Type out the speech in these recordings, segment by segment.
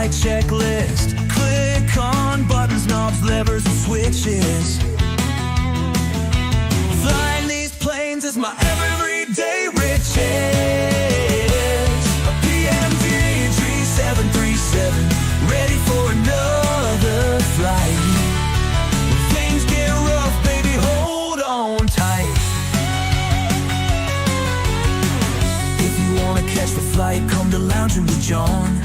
flight checklist. Click on buttons, knobs, levers, and switches. Flying these planes is my everyday riches. A PMD 3737, ready for another flight. When things get rough, baby, hold on tight. If you wanna catch the flight, come to lounging with John.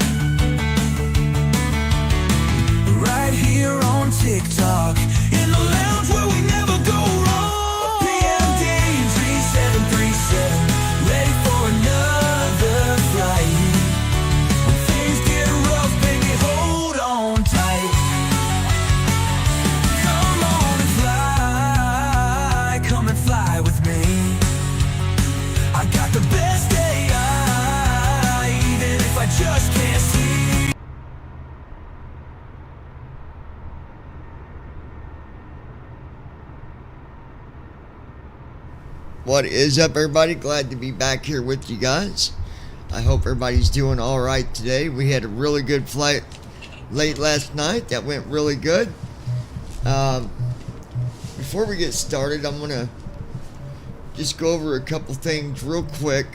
Right here on TikTok, in the lounge where we never go wrong. PMD 3737, ready for another flight. When things get rough, baby, hold on tight. Come and fly with me. I got the best AI, even if I just can't see. What is up, everybody? Glad to be back here with you guys. I hope everybody's doing all right today. We had a really good flight late last night. That went really good. Before we get started, I'm going to just go over a couple things real quick.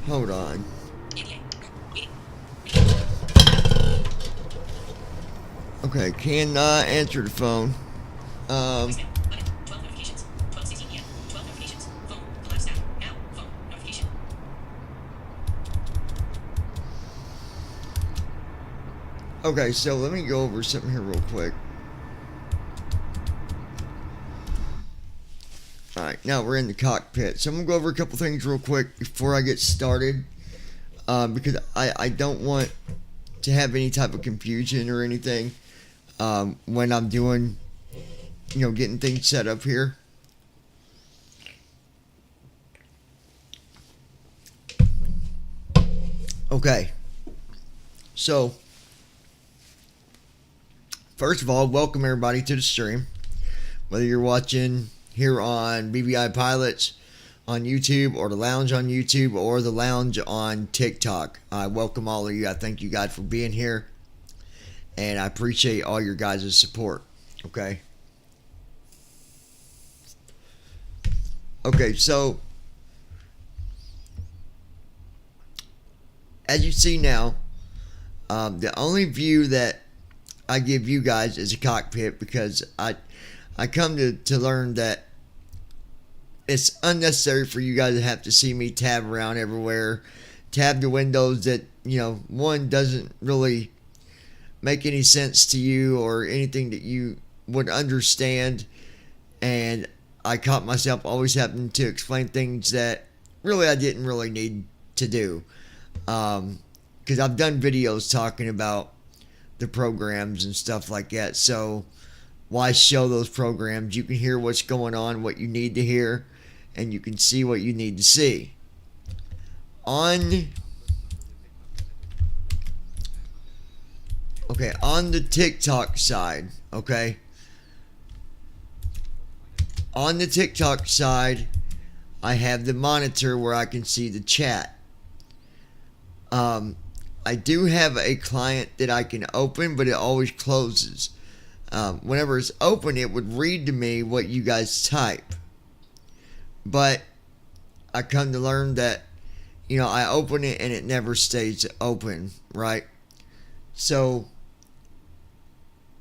Hold on. Okay, cannot answer the phone. Okay, so let me go over something here real quick. Alright, now we're in the cockpit. So I'm going to go over a couple things real quick before I get started. Because I don't want to have any type of confusion or anything when I'm doing, getting things set up here. Okay. So, first of all, welcome everybody to the stream. Whether you're watching here on BBI Pilots on YouTube, or the lounge on YouTube, or the lounge on TikTok, I welcome all of you. I thank you guys for being here, and I appreciate all your guys' support. Okay. Okay, so as you see now, the only view that I give you guys is a cockpit, because I come to learn that it's unnecessary for you guys to have to see me tab around everywhere, tab the windows that, one, doesn't really make any sense to you or anything that you would understand. And I caught myself always having to explain things that really I didn't really need to do. Because I've done videos talking about the programs and stuff like that. So why show those programs? You can hear what's going on, what you need to hear, and you can see what you need to see. On the TikTok side, okay? On the TikTok side, I have the monitor where I can see the chat. I do have a client that I can open, but it always closes. Whenever it's open, it would read to me what you guys type. But I come to learn that, I open it and it never stays open, right? So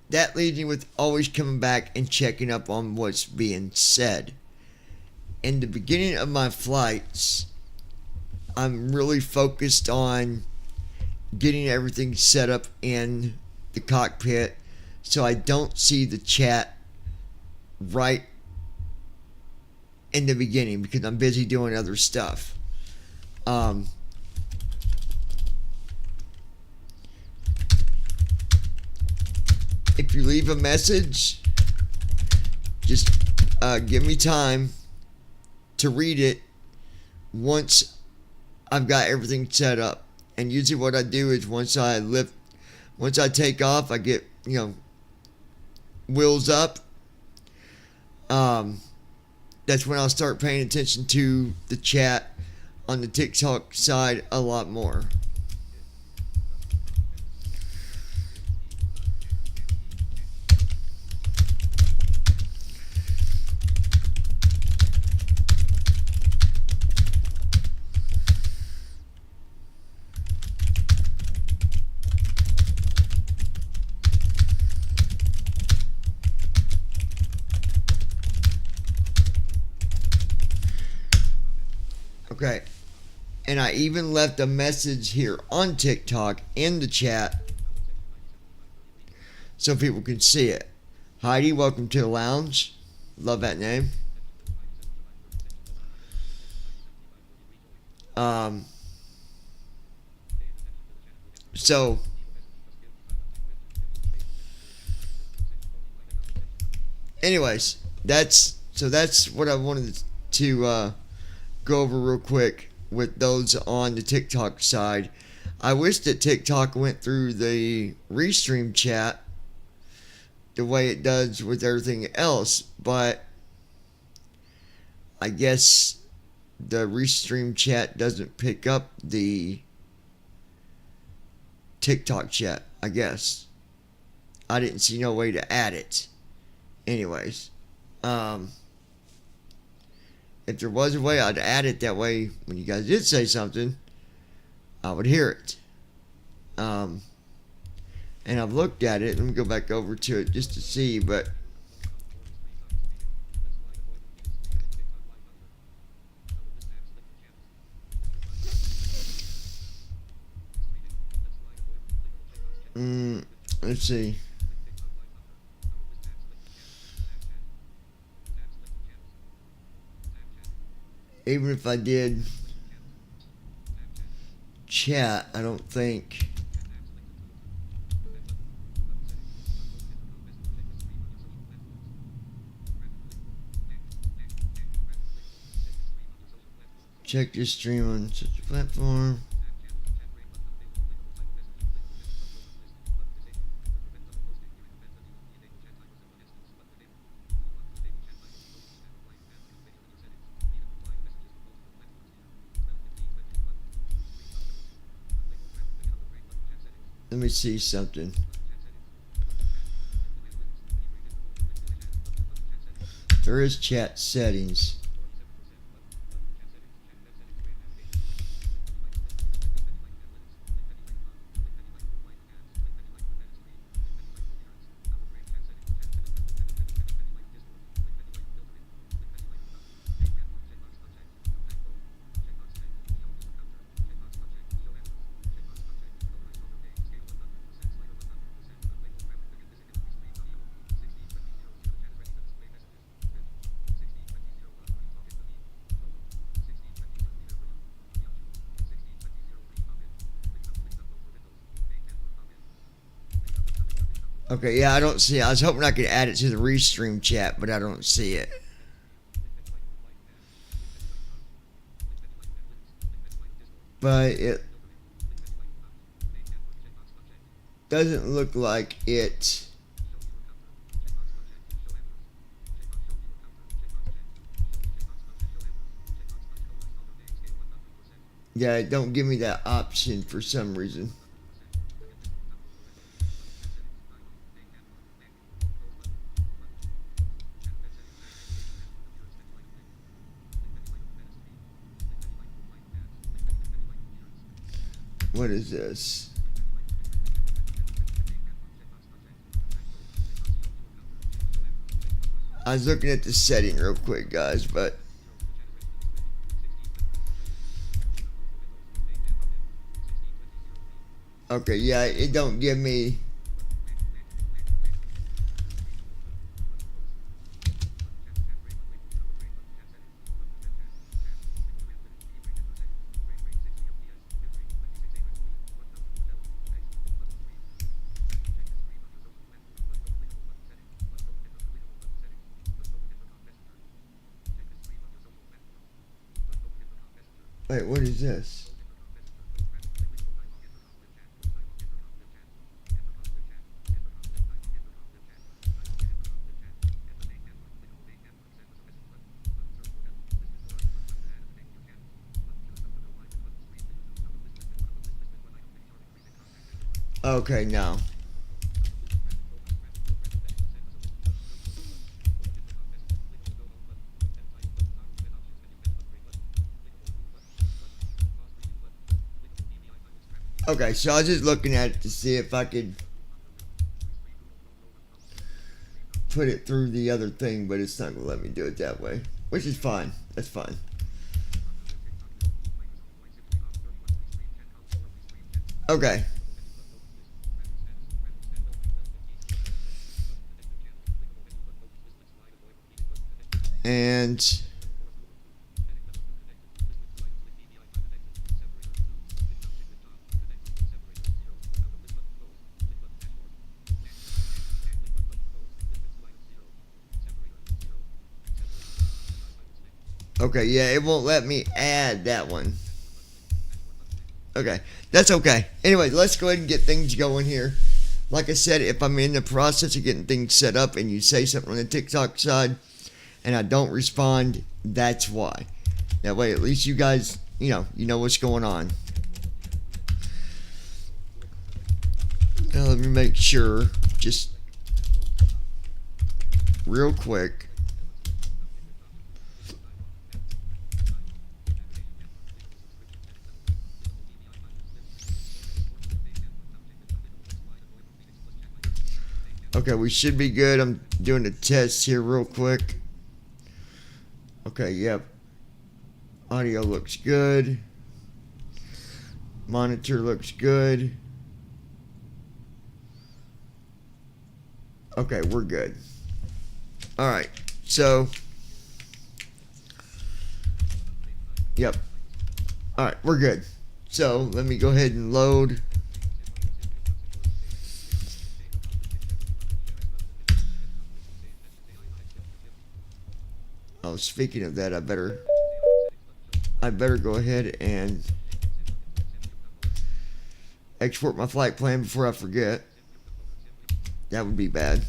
that leaves me with always coming back and checking up on what's being said. In the beginning of my flights, I'm really focused on getting everything set up in the cockpit so I don't see the chat right in the beginning, because I'm busy doing other stuff. If you leave a message, just give me time to read it once I've got everything set up. And usually what I do is, once I lift Once I take off, I get, wheels up. That's when I'll start paying attention to the chat on the TikTok side a lot more. Okay. And I even left a message here on TikTok in the chat so people can see it. Heidi, welcome to the lounge. Love that name. So anyways, that's what I wanted to go over real quick with those on the TikTok side. I wish that TikTok went through the restream chat the way it does with everything else, but I guess the restream chat doesn't pick up the TikTok chat, I guess. I didn't see no way to add it. Anyways, if there was a way, I'd add it. That way, when you guys did say something, I would hear it. And I've looked at it. Let me go back over to it just to see, but let's see. Even if I did chat, I don't think check your stream on such a platform. Let me see something. There is chat settings. Okay, yeah, I don't see it. I was hoping I could add it to the restream chat, but I don't see it. But it doesn't look like it. Yeah, it don't give me that option for some reason. What is this? I was looking at the setting real quick, guys, but okay, yeah, it don't give me. Wait, what is this? Okay, no. Okay, so I was just looking at it to see if I could put it through the other thing, but it's not going to let me do it that way, which is fine. That's fine. Okay. And okay, yeah, it won't let me add that one. Okay, that's okay. Anyway, let's go ahead and get things going here. Like I said, if I'm in the process of getting things set up and you say something on the TikTok side and I don't respond, that's why. That way, at least you guys, you know what's going on. Now, let me make sure, just real quick. Okay, we should be good. I'm doing a test here real quick. Okay, yep. Audio looks good. Monitor looks good. Okay, we're good. Alright, so. Yep. Alright, we're good. So, let me go ahead and load. Oh, speaking of that, I better go ahead and export my flight plan before I forget. That would be bad.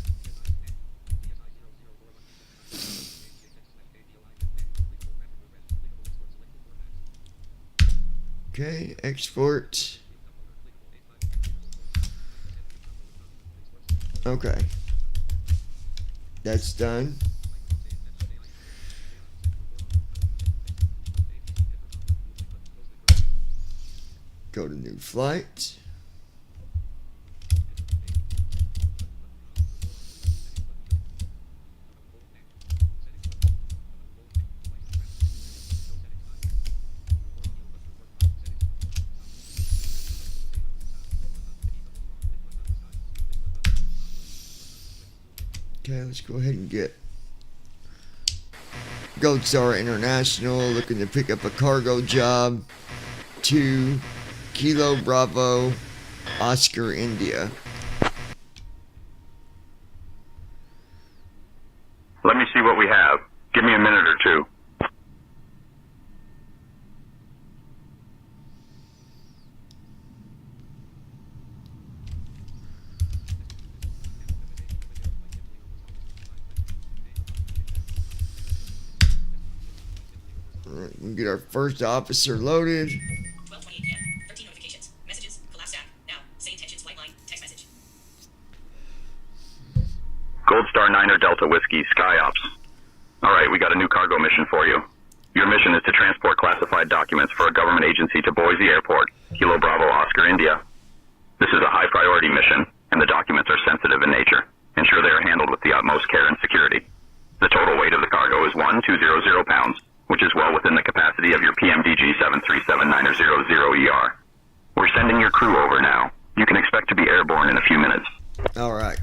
Okay, export. Okay. That's done. Go to new flight. Okay, let's go ahead and get Gold Star International, looking to pick up a cargo job to Kilo Bravo Oscar India. Let me see what we have. Give me a minute or two. Alright, we can get our first officer loaded. 12:28 p.m. 13 notifications. Messages. Collapse stack. Now. Same tensions. White line. Text message. Gold Star Niner Delta Whiskey, Sky Ops. Alright, we got a new cargo mission for you. Your mission is to transport classified documents for a government agency to Boise Airport, Kilo Bravo Oscar, India. This is a high priority mission, and the documents are sensitive in nature. Ensure they are handled with the utmost care and security. The total weight of the cargo is 1,200 pounds, which is well within the capacity of your PMDG 737-900ER. We're sending your crew over now. You can expect to be airborne in a few minutes. Alright.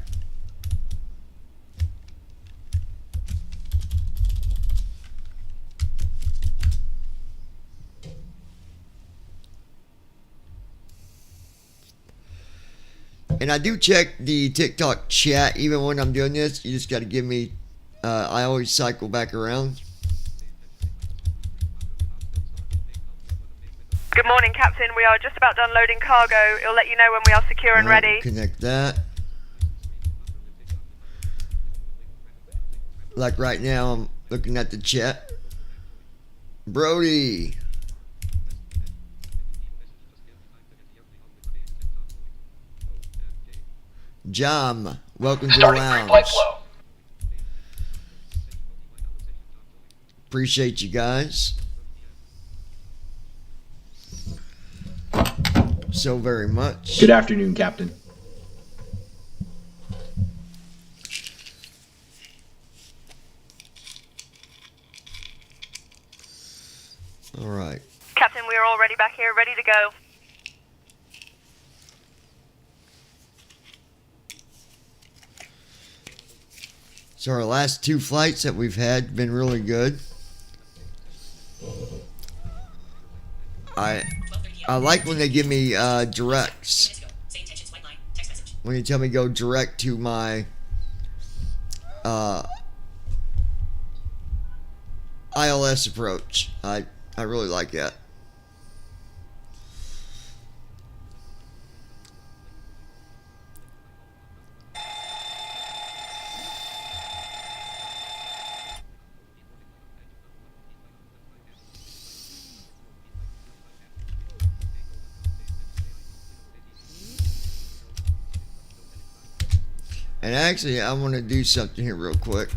And I do check the TikTok chat even when I'm doing this. You just got to give me, I always cycle back around. Good morning, Captain. We are just about done loading cargo. It'll let you know when we are secure and Alright, ready. Connect that. Like right now, I'm looking at the chat. Brody. Jam, welcome to the Starting lounge. pre-flight flow. Appreciate you guys so very much. Good afternoon, Captain. All right. Captain, we are all ready back here, ready to go. So our last two flights that we've had have been really good. I like when they give me directs. Same tensions, white line, text message. When you tell me go direct to my ILS approach. I really like that. And actually, I want to do something here real quick.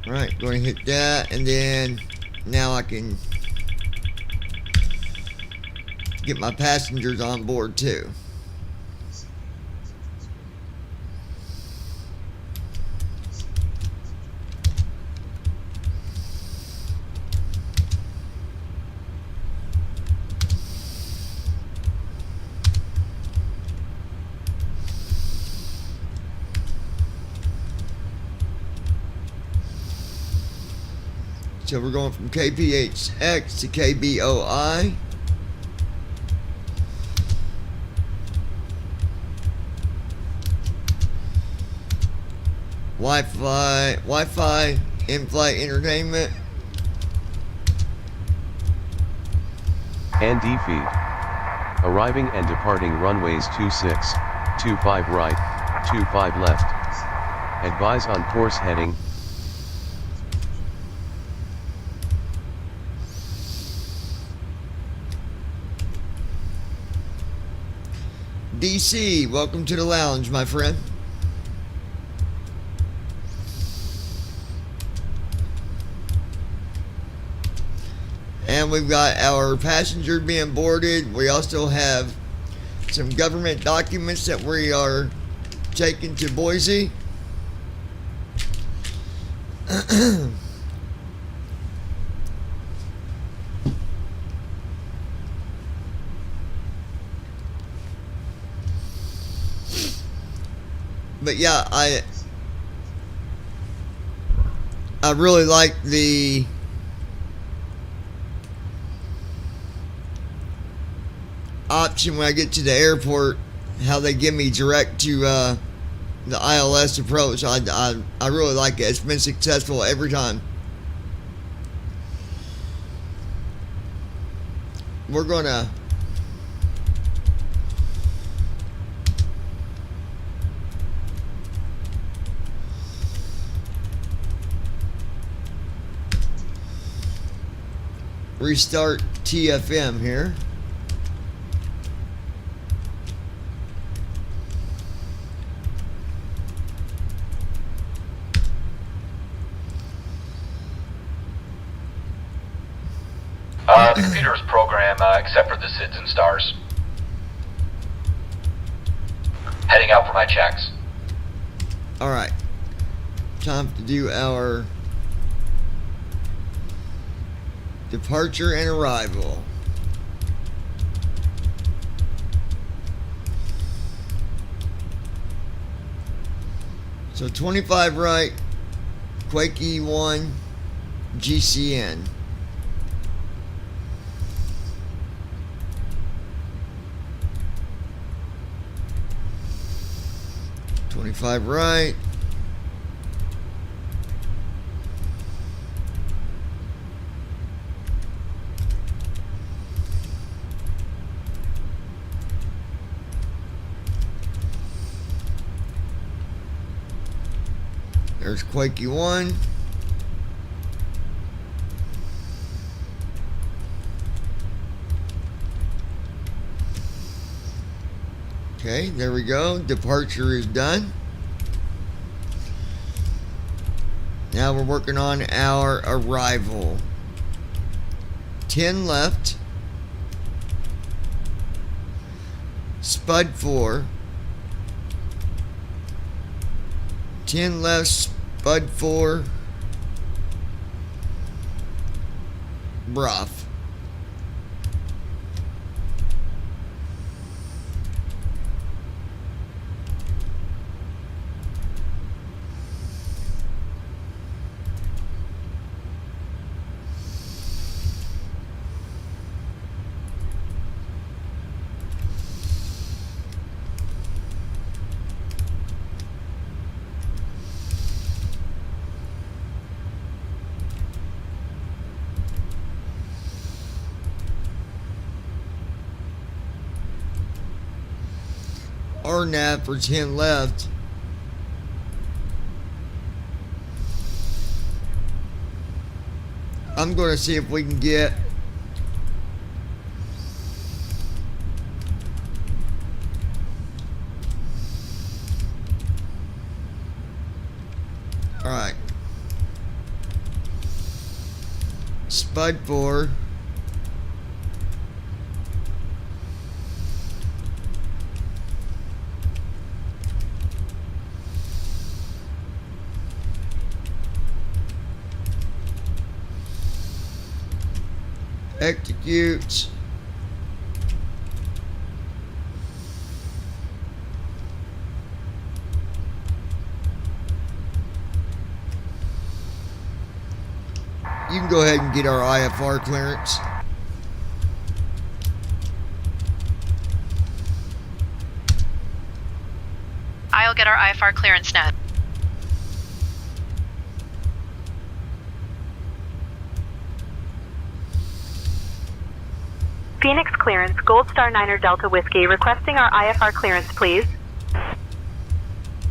Alright, going to hit that, and then now I can get my passengers on board too. So we're going from KPHX to KBOI. Wi-Fi, in-flight entertainment. And feed. Arriving and departing runways 26, 25 right, 25 left. Advise on course heading. DC, welcome to the lounge, my friend. And we've got our passenger being boarded. We also have some government documents that we are taking to Boise. But yeah, I really like the option when I get to the airport, how they give me direct to the ILS approach. I really like it. It's been successful every time. We're gonna restart TFM here. The computer's program, except for the SIDS and stars. Heading out for my checks. Alright. Time to do our departure and arrival. So 25 right, Quakey 1, GCN. 25 right. There's Quakey 1. Okay, there we go. Departure is done. Now we're working on our arrival. 10 left. Spud 4. 10 left, Spud 4. Brough. RNAV for 10 left. I'm going to see if we can get alright. Spud 4. Execute. You can go ahead and get our IFR clearance. I'll get our IFR clearance now. Phoenix clearance, Gold Star Niner Delta Whiskey, requesting our IFR clearance, please.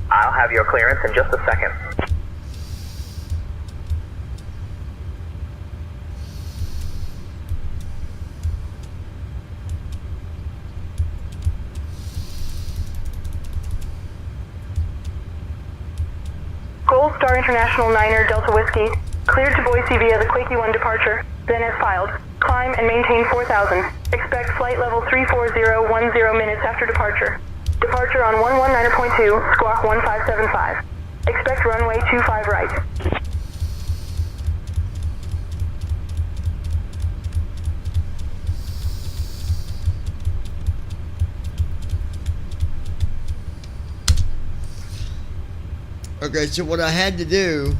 I'll have your clearance in just a second. Gold Star International Niner Delta Whiskey, cleared to Boise via the Quakey 1 departure, then as filed. Climb and maintain 4,000. Expect flight level 34010 minutes after departure. Departure on 119.2, squawk 1575. Expect runway 25 right. Okay, so what I had to do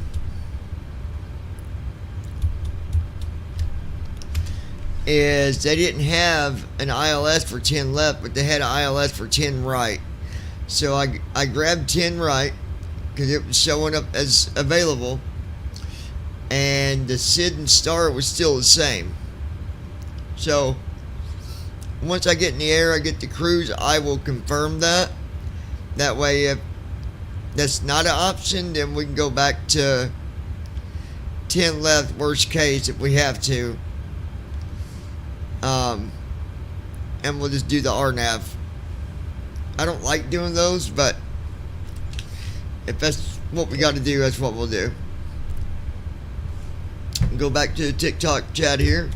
is they didn't have an ILS for 10 left, but they had an ILS for 10 right. So I grabbed 10 right because it was showing up as available, and the SID and star was still the same. So once I get in the air, I get the cruise, I will confirm that. That way, if that's not an option, then we can go back to 10 left, worst case, if we have to. And we'll just do the RNAV. I don't like doing those, but if that's what we got to do, that's what we'll do. Go back to the TikTok chat here.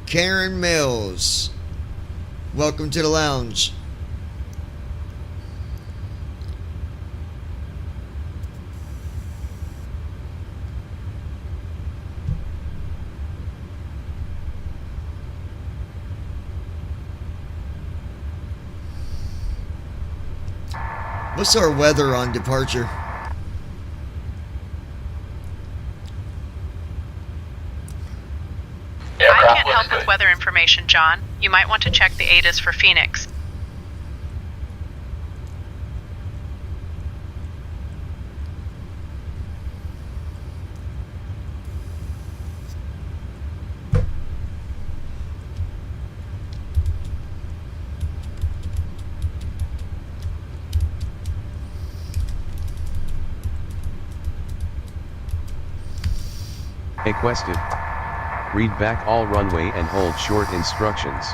Karen Mills, welcome to the lounge. What's our weather on departure? information, John. You might want to check the ATIS for Phoenix. Requested. Read back all runway and hold short instructions.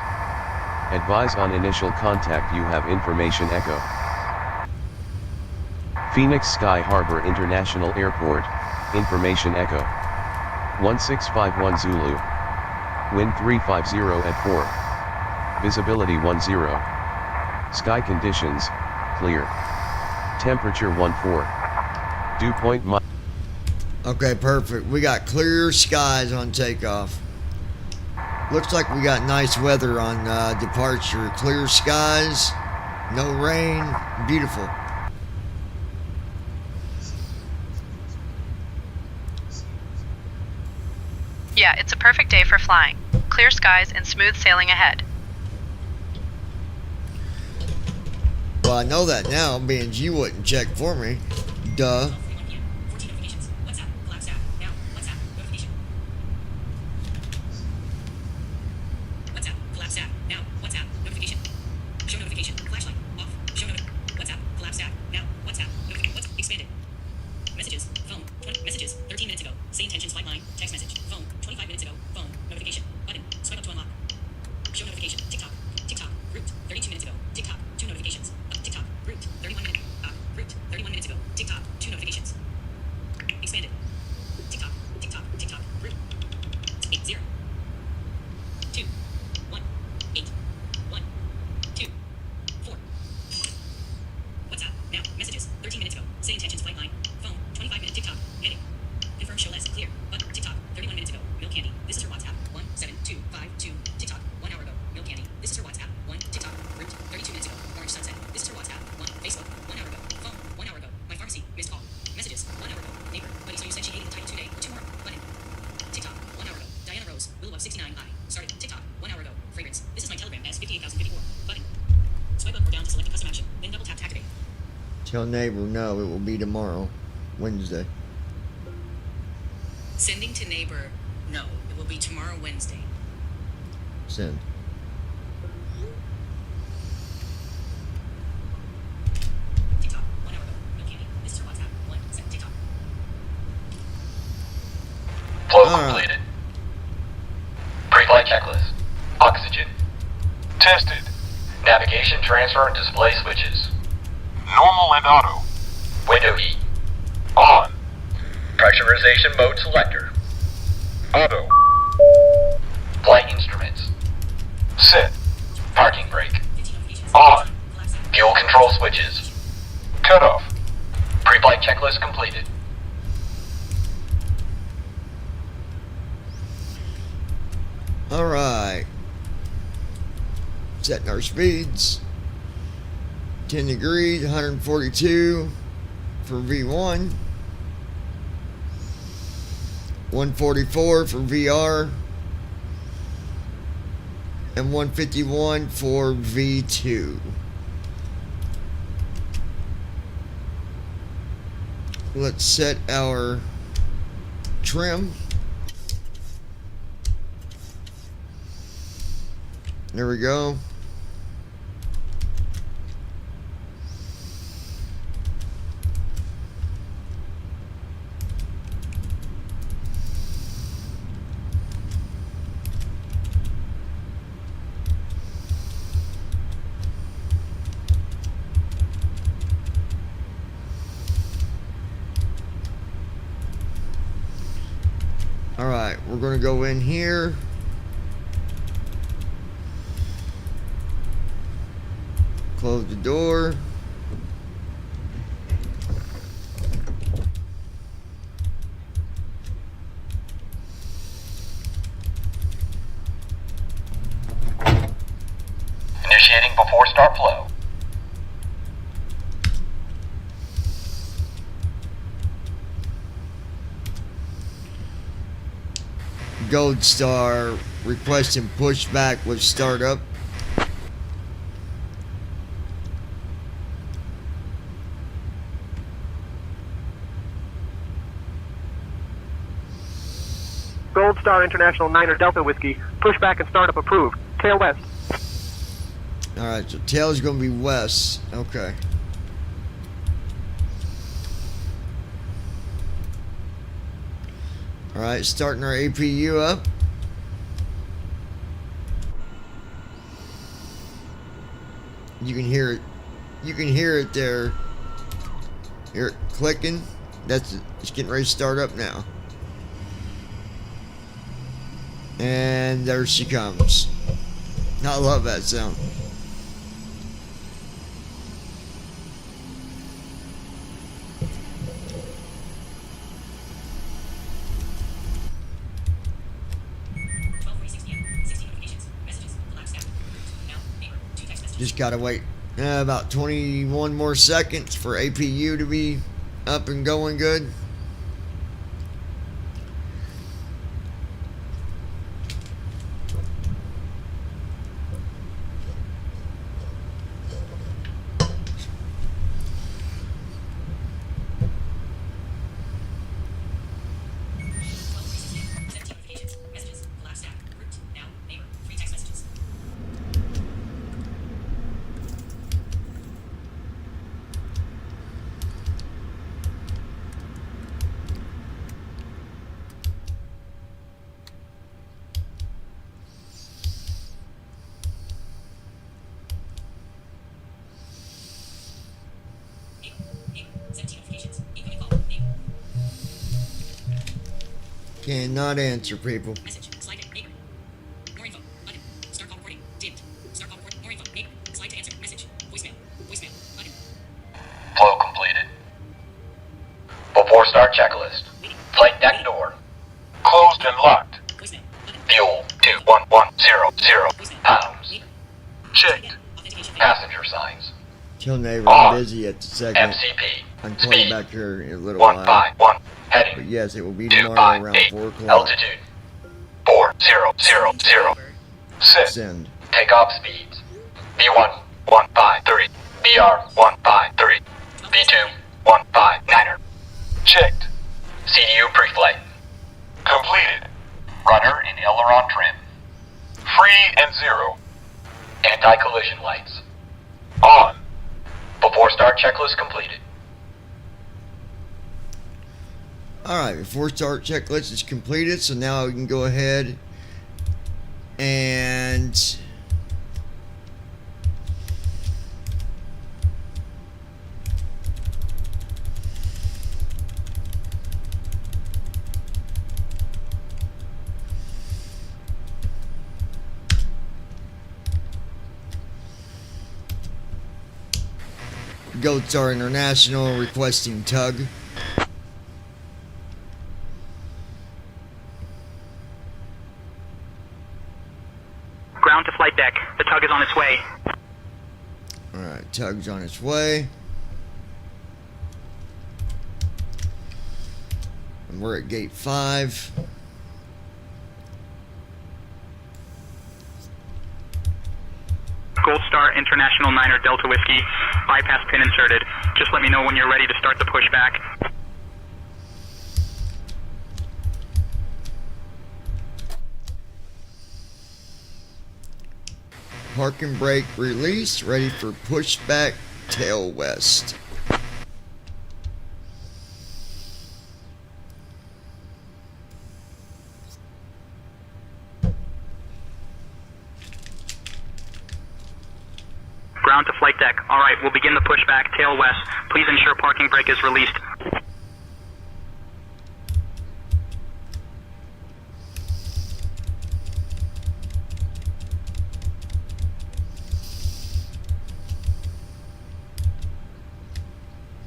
Advise on initial contact you have information echo. Phoenix Sky Harbor International Airport, information echo. 1651 Zulu. Wind 350 at 4. Visibility 10. Sky conditions, clear. Temperature 14. Dew point Okay, perfect. We got clear skies on takeoff. Looks like we got nice weather on departure. Clear skies, no rain, beautiful. Yeah, it's a perfect day for flying. Clear skies and smooth sailing ahead. Well, I know that now, being you wouldn't check for me. Duh. 3:01 p.m. 14 notifications. WhatsApp. Collapse app. Now. WhatsApp. Notification. WhatsApp. Collapse app. Now. WhatsApp. Notification. Show notification. Flashlight. Off. Show WhatsApp. Collapse app. Now. WhatsApp. Notification. WhatsApp. Expanded. Messages. Phone. 20 messages. 13 minutes ago. Say intentions. Flight line. Text message. Phone. 25 minutes ago. Phone. Notification. Button. Swipe up to unlock. Show notification. TikTok. TikTok. Grouped. 32 minutes ago. TikTok. 2 notifications. TikTok. Grouped. 31 minutes. Grouped. 31 minutes ago. TikTok. 2 notifications. Expanded. TikTok. TikTok. TikTok. Group. 80. 2. 1. 8. 1. 2. 4. WhatsApp. Now. Messages. 13 minutes ago. Say intentions. Flight line. Phone. 25 minutes. TikTok. Heading. Confirm show less. Clear. Button. TikTok. 31 minutes ago. Milk candy. This is her WhatsApp. 17252. TikTok. 1 hour ago. Milk candy. This is her WhatsApp. 1. TikTok. Route. 32 minutes ago. Orange sunset. This is her WhatsApp. 1. Facebook. 1 hour ago. Phone. 1 hour ago. My pharmacy. Missed call. Messages. 1 hour ago. Neighbor. Buddy, so you said she hated the title today. 2 more. Button. TikTok. 1 hour ago. Diana Rose. Will of 69. I. Started. TikTok. 1 hour ago. Fragrance. This is my Telegram S 58054. Button. Swipe up or down to select a custom action. Then double tap to activate. Tell neighbor no, it will be tomorrow, Wednesday. Sending to neighbor. No. It will be tomorrow, Wednesday. Send. TikTok. 1 hour ago. Milk candy. This is her WhatsApp. 1. Send TikTok. Flow All right. completed. Pre-flight checklist. Oxygen. Tested. Navigation transfer and display switches. Normal and auto. Window heat. On. Pressurization mode selector. Auto. Flight instruments. Set. Parking brake. 15 notifications. On. Collapse app. Fuel control switches. Cut off. Pre-flight checklist completed. All right. Setting our speeds. 10 degrees, 142 for V1. 144 for VR. And 151 for V2. Let's set our trim. There we go. All right, we're going to go in here. Close the door. Initiating before start flow. Gold Star requesting pushback with startup. Gold Star International 9er Delta Whiskey. Pushback and startup approved. Tail west. Alright, so tail's gonna be west. Okay. Alright, starting our APU up. You can hear it. You can hear it there. Hear it clicking. It's getting ready to start up now. And there she comes. I love that sound. Just gotta wait about 21 more seconds for APU to be up and going good. Cannot answer, people. Message. Slide in. Neighbor. More info. Button. Start call recording. Dimmed. Start call recording. More info. Neighbor. Slide to answer. Message. Voicemail. Voicemail. Button. Flow completed. Before start checklist. Flight deck door. Closed and locked. Voicemail. Button. Fuel 21100 pounds. Neighbor. Checked. Authentication. Passenger signs. Tell neighbor I'm busy at the second. MCP. I'm calling Speed back here in a little while. 151. Heading. But yes, it will be tomorrow around 258. 4 o'clock. Altitude 4000. Sit. Send. Takeoff speeds. B1 153. BR 153. B2 159er. Checked. CDU pre-flight. Completed. Rudder and aileron trim. Free and zero. Anti-collision lights. On. Before start checklist completed. Alright, before start checklist is completed, so now we can go ahead and Gold Star International requesting tug. Ground to flight deck. The tug is on its way. Alright, tug's on its way. And we're at gate 5. Gold Star International 9er Delta Whiskey. Bypass pin inserted. Just let me know when you're ready to start the pushback. Parking brake release, ready for pushback, tail west. Ground to flight deck. Alright, we'll begin the pushback, tail west. Please ensure parking brake is released.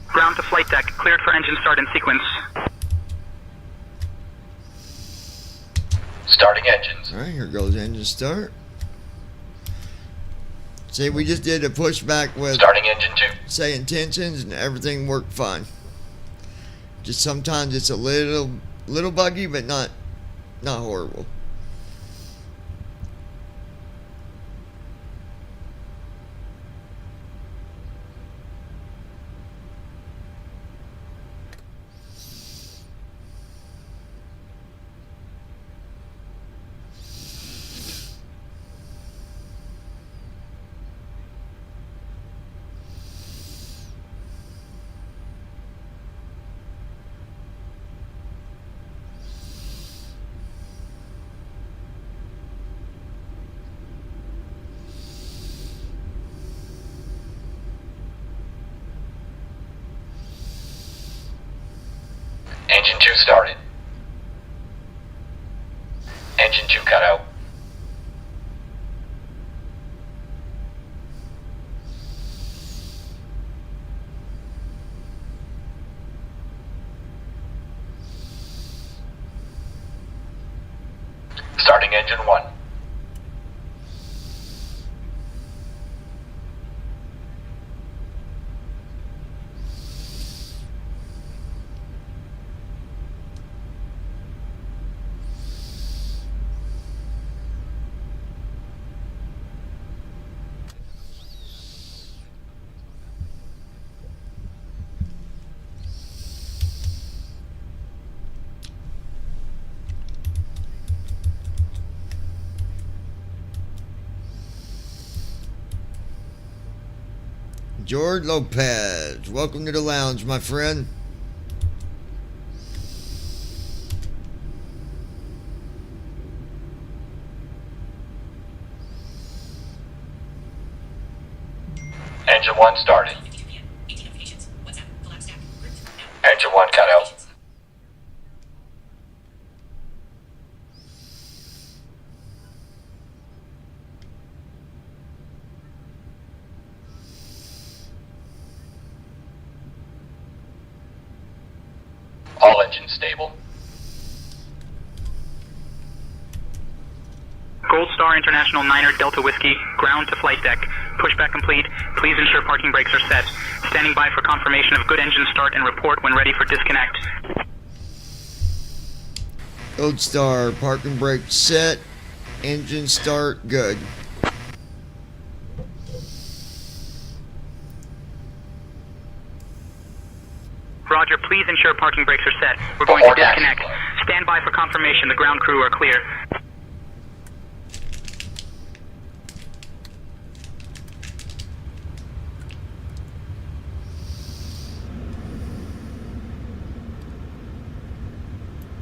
Ground to flight deck. Cleared for engine start in sequence. Starting engines. Alright, here goes engine start. See, we just did a pushback with Starting engine 2. say intentions and everything worked fine. Just sometimes it's a little buggy, but not not horrible. Engine 2 started. Engine 2 cut out. Starting engine 1. George Lopez, welcome to the lounge, my friend. Engine 1 started. 52 p.m. 18 notifications. WhatsApp. Collapse stack. Group. Now. Engine 1 cut out. All engines stable. Gold Star International 9er Delta Whiskey, ground to flight deck. Pushback complete. Please ensure parking brakes are set. Standing by for confirmation of good engine start and report when ready for disconnect. Gold Star, parking brake set, engine start, good. Roger, please ensure parking brakes are set. We're going to disconnect. Stand by for confirmation the ground crew are clear.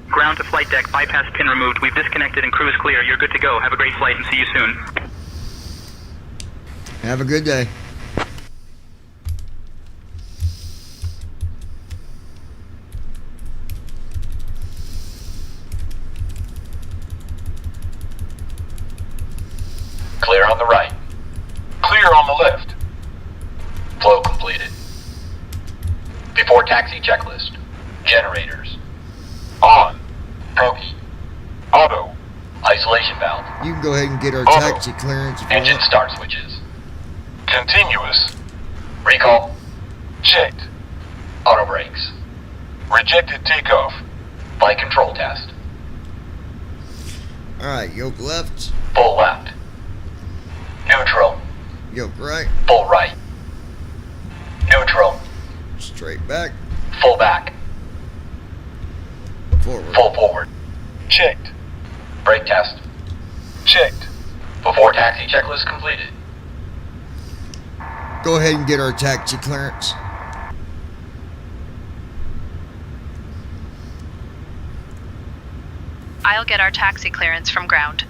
Ground to flight deck, bypass pin removed. We've disconnected and crew is clear. You're good to go. Have a great flight and see you soon. Have a good day. Clear on the right. Clear on the left. Flow completed. Before taxi checklist. Generators. On. Progi. Auto. Isolation valve. You can go ahead and get our Auto. taxi clearance if you Engine want. start switches. Continuous. Recall. Checked. Auto brakes. Rejected takeoff. Flight control test. Alright, yoke left, Full left. Neutral. yoke right, Full right. Neutral. straight back, Full back. forward. Full forward. Checked. Brake test. Checked. Before taxi checklist completed. Go ahead and get our taxi clearance. I'll get our taxi clearance from ground.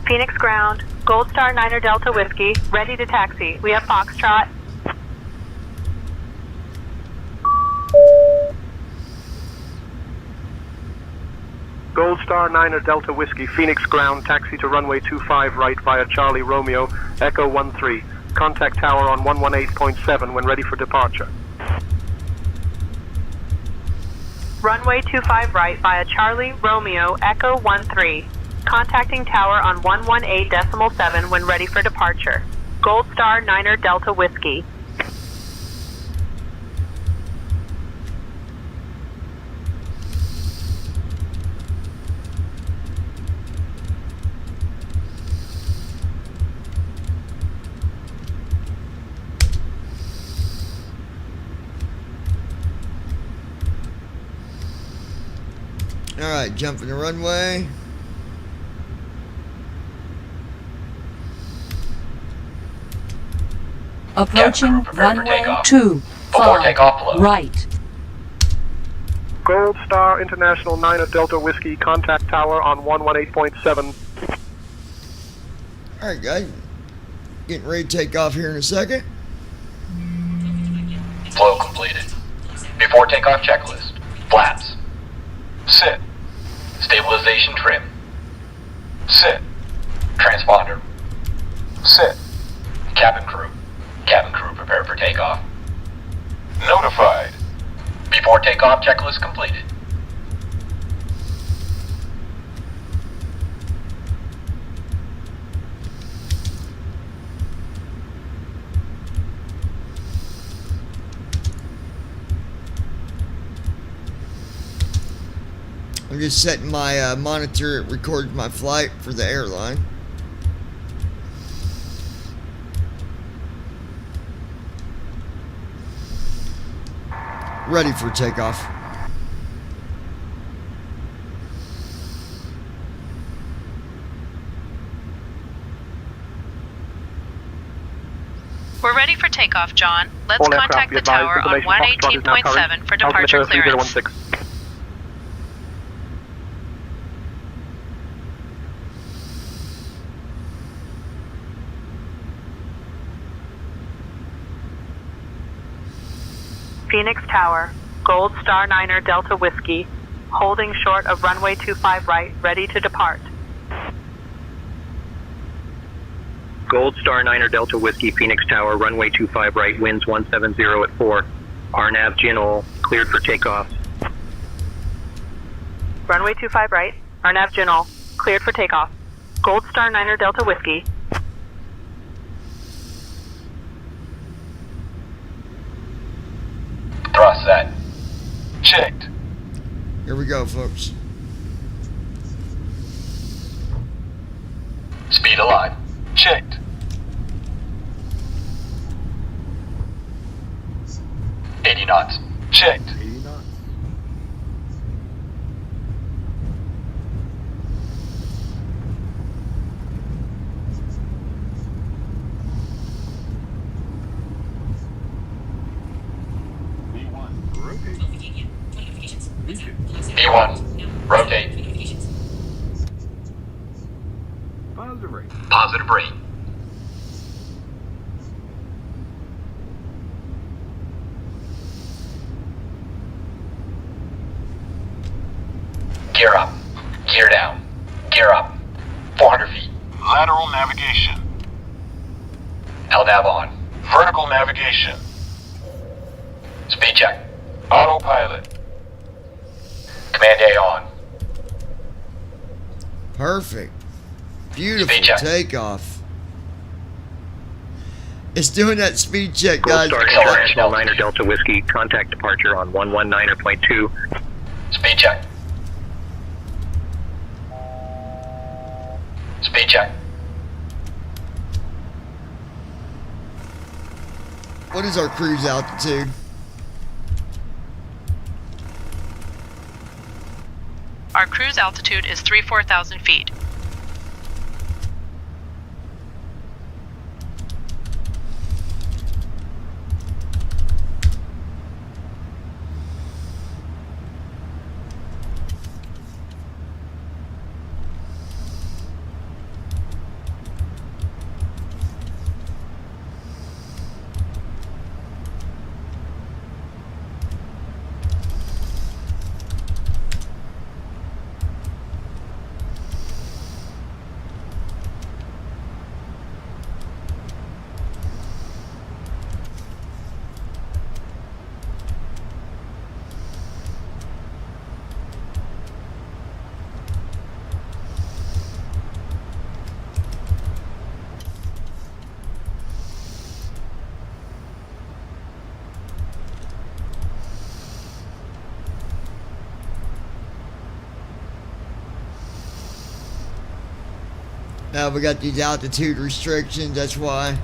Phoenix ground. Gold Star 9er Delta Whiskey. Ready to taxi. We have Foxtrot. Gold Star 9er Delta Whiskey, Phoenix ground, taxi to runway 25 right via Charlie Romeo, Echo 13. Contact tower on 118.7 when ready for departure. Runway 25 right via Charlie Romeo Echo 13. Contacting tower on 118.7 when ready for departure. Gold Star 9er Delta Whiskey. Alright, jumping the runway. Approaching Prepare for runway takeoff. 25 takeoff, below. right. Gold Star International 9 Delta Whiskey, contact tower on 118.7. Alright, guys. Getting ready to take off here in a second. Flow completed. Before takeoff checklist. Flaps. Sit. Stabilization trim. Sit. Transponder. Sit. Cabin crew. Cabin crew prepare for takeoff. Notified. Before takeoff checklist completed. I'm just setting my monitor. It records my flight for the airline. Ready for takeoff. We're ready for takeoff, John. Let's All aircraft contact be the advised, tower on information Foxtrot is now current. 118.7 for departure Altimeter clearance. 3016. Phoenix Tower, Gold Star 9 Delta Whiskey, holding short of runway 25 right, ready to depart. Gold Star 9 Delta Whiskey, Phoenix Tower, runway 25 right, winds 170 at 4. RNAV Genol, cleared for takeoff. Runway 25 right, RNAV Genol, cleared for takeoff. Gold Star 9 Delta Whiskey. Thrust set. Checked. Here we go, folks. Speed alive. Checked. $80 knots. Checked. 80 knots. B1. Rotate. Positive rate. Gear up. Gear down. Gear up. 400 feet. Lateral navigation. LNAV on. Vertical navigation. Speed check. Autopilot. Command A on. Perfect. Beautiful Speed check. takeoff. It's doing that speed check, Gold guys. Star International 9 Delta Whiskey, contact departure on 119.2. Speed check. Speed check. What is our cruise altitude? Our cruise altitude is 34,000 feet. Now we got these altitude restrictions, that's why.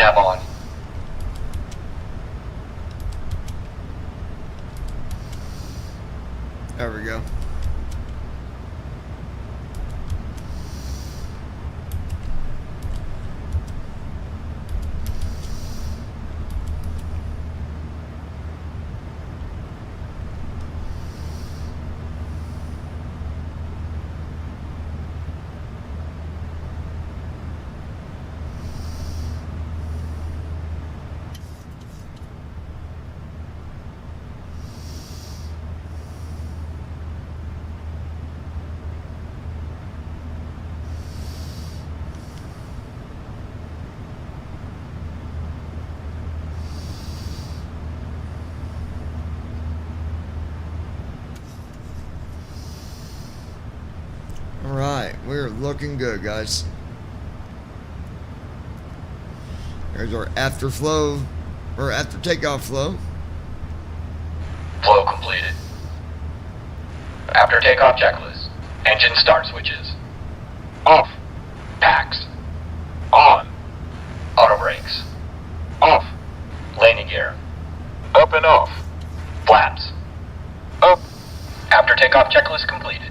nav on. There we go. Alright, we're looking good, guys. There's our after flow, or after takeoff flow. Flow completed. After takeoff checklist. Engine start switches. Off. Packs. On. Auto brakes. Off. Landing gear. Up and off. Flaps. Up. After takeoff checklist completed.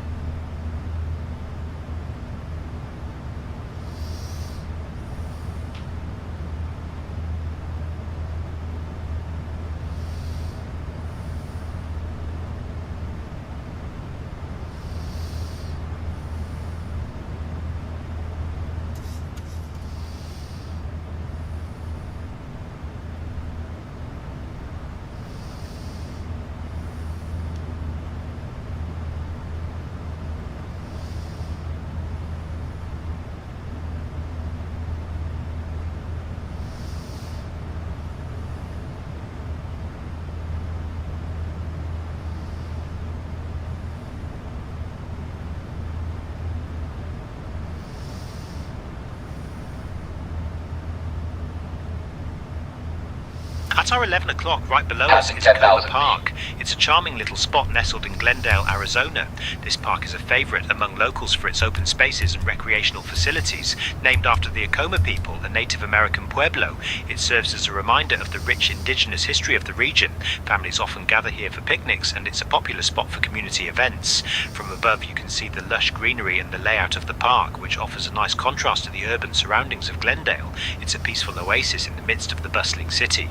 At our 11 o'clock, right below us Passing is Kboi 10,000 Park. It's a charming little spot nestled in Glendale, Arizona. This park is a favorite among locals for its open spaces and recreational facilities. Named after the Acoma people, a Native American pueblo, it serves as a reminder of the rich indigenous history of the region. Families often gather here for picnics, and it's a popular spot for community events. From above, you can see the lush greenery and the layout of the park, which offers a nice contrast to the urban surroundings of Glendale. It's a peaceful oasis in the midst of the bustling city.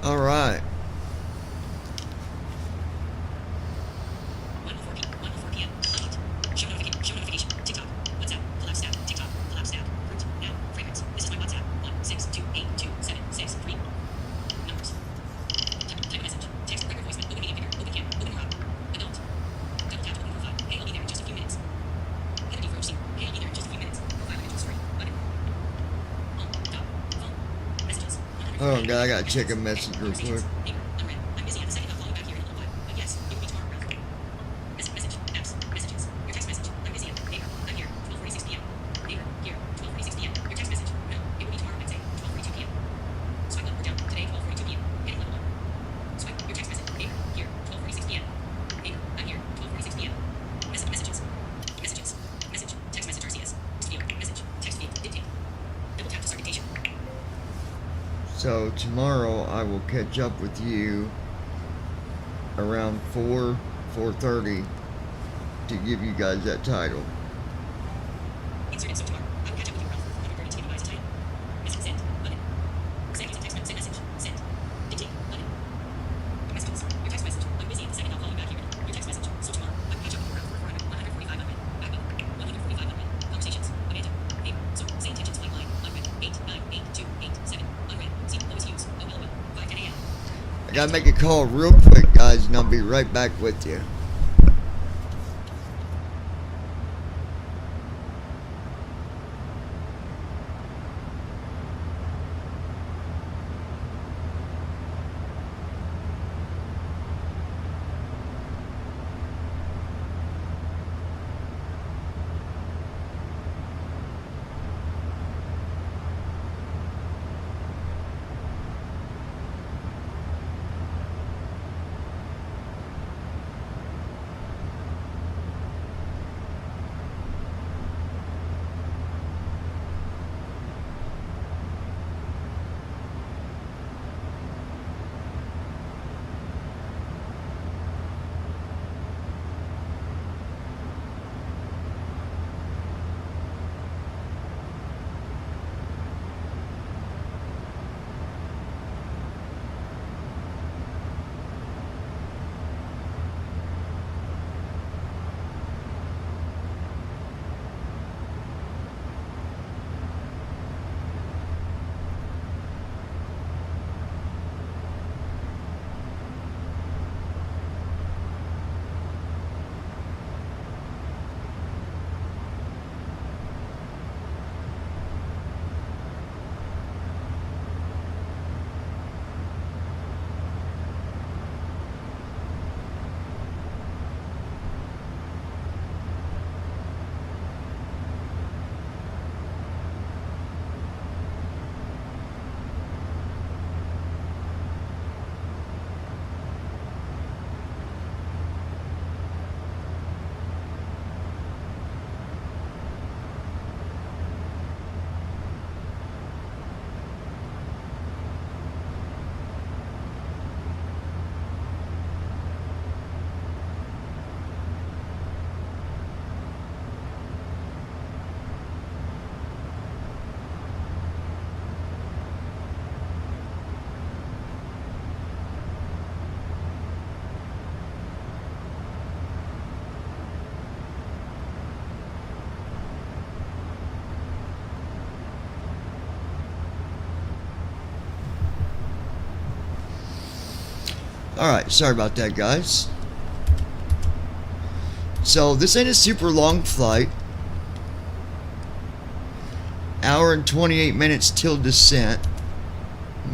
All right. 1:04 p.m. Update. Show notification. TikTok. WhatsApp. Collapse tab. TikTok. Collapse tab. Root. Now. Fragrance. This is my WhatsApp. 162827763. Numbers. Type a message. Text. Record voicemail. Open media picker. Open cam. Open your app. Adult. Double tap to open profile. Hey, I'll be there in just a few minutes. Head to scene. Hey, I'll be there in just a few minutes. Profile image story. Button. Home. Dot. Phone. Messages. Oh god, I gotta check a message real quick. I'm busy at the second. I'll call you back here in a little while. But yes, it will be tomorrow around 3. Message. Apps. Messages. Your text message. I'm busy at. Neighbor. I'm here. 12:46 p.m. Neighbor. Here. 12:46 p.m. Your text message. No. It will be tomorrow Wednesday. 12:42 p.m. Swipe up or down. Today. 12:42 p.m. Heading level 1. Swipe. Your text message. Neighbor. Here. 12:46 p.m. Neighbor. I'm here. 12:46 p.m. Messages. Messages. Message. Text message RCS. View. Message. Text view. Dictate. Double tap to start dictation. So tomorrow I will catch up with you around 4:30 to give you guys that title. Insert it. So tomorrow, I will catch up with you around 4:30 to give you guys a title. Message sent. Button. Send using text message. Sent. Dictate. Button. Messages. Your text message. I'm busy at the second. I'll call you back here. Your text message. So tomorrow, I will catch up with you around 145 unread. Backup. 145 unread. Conversations. Amanda. Neighbor. So say intentions white line. Unread. 898287. Unread. See Lois Hughes. Oh well. 5:10 a.m. I gotta make a call real quick, guys, and I'll be right back with you. Alright, sorry about that, guys. So, this ain't a super long flight. Hour and 28 minutes till descent.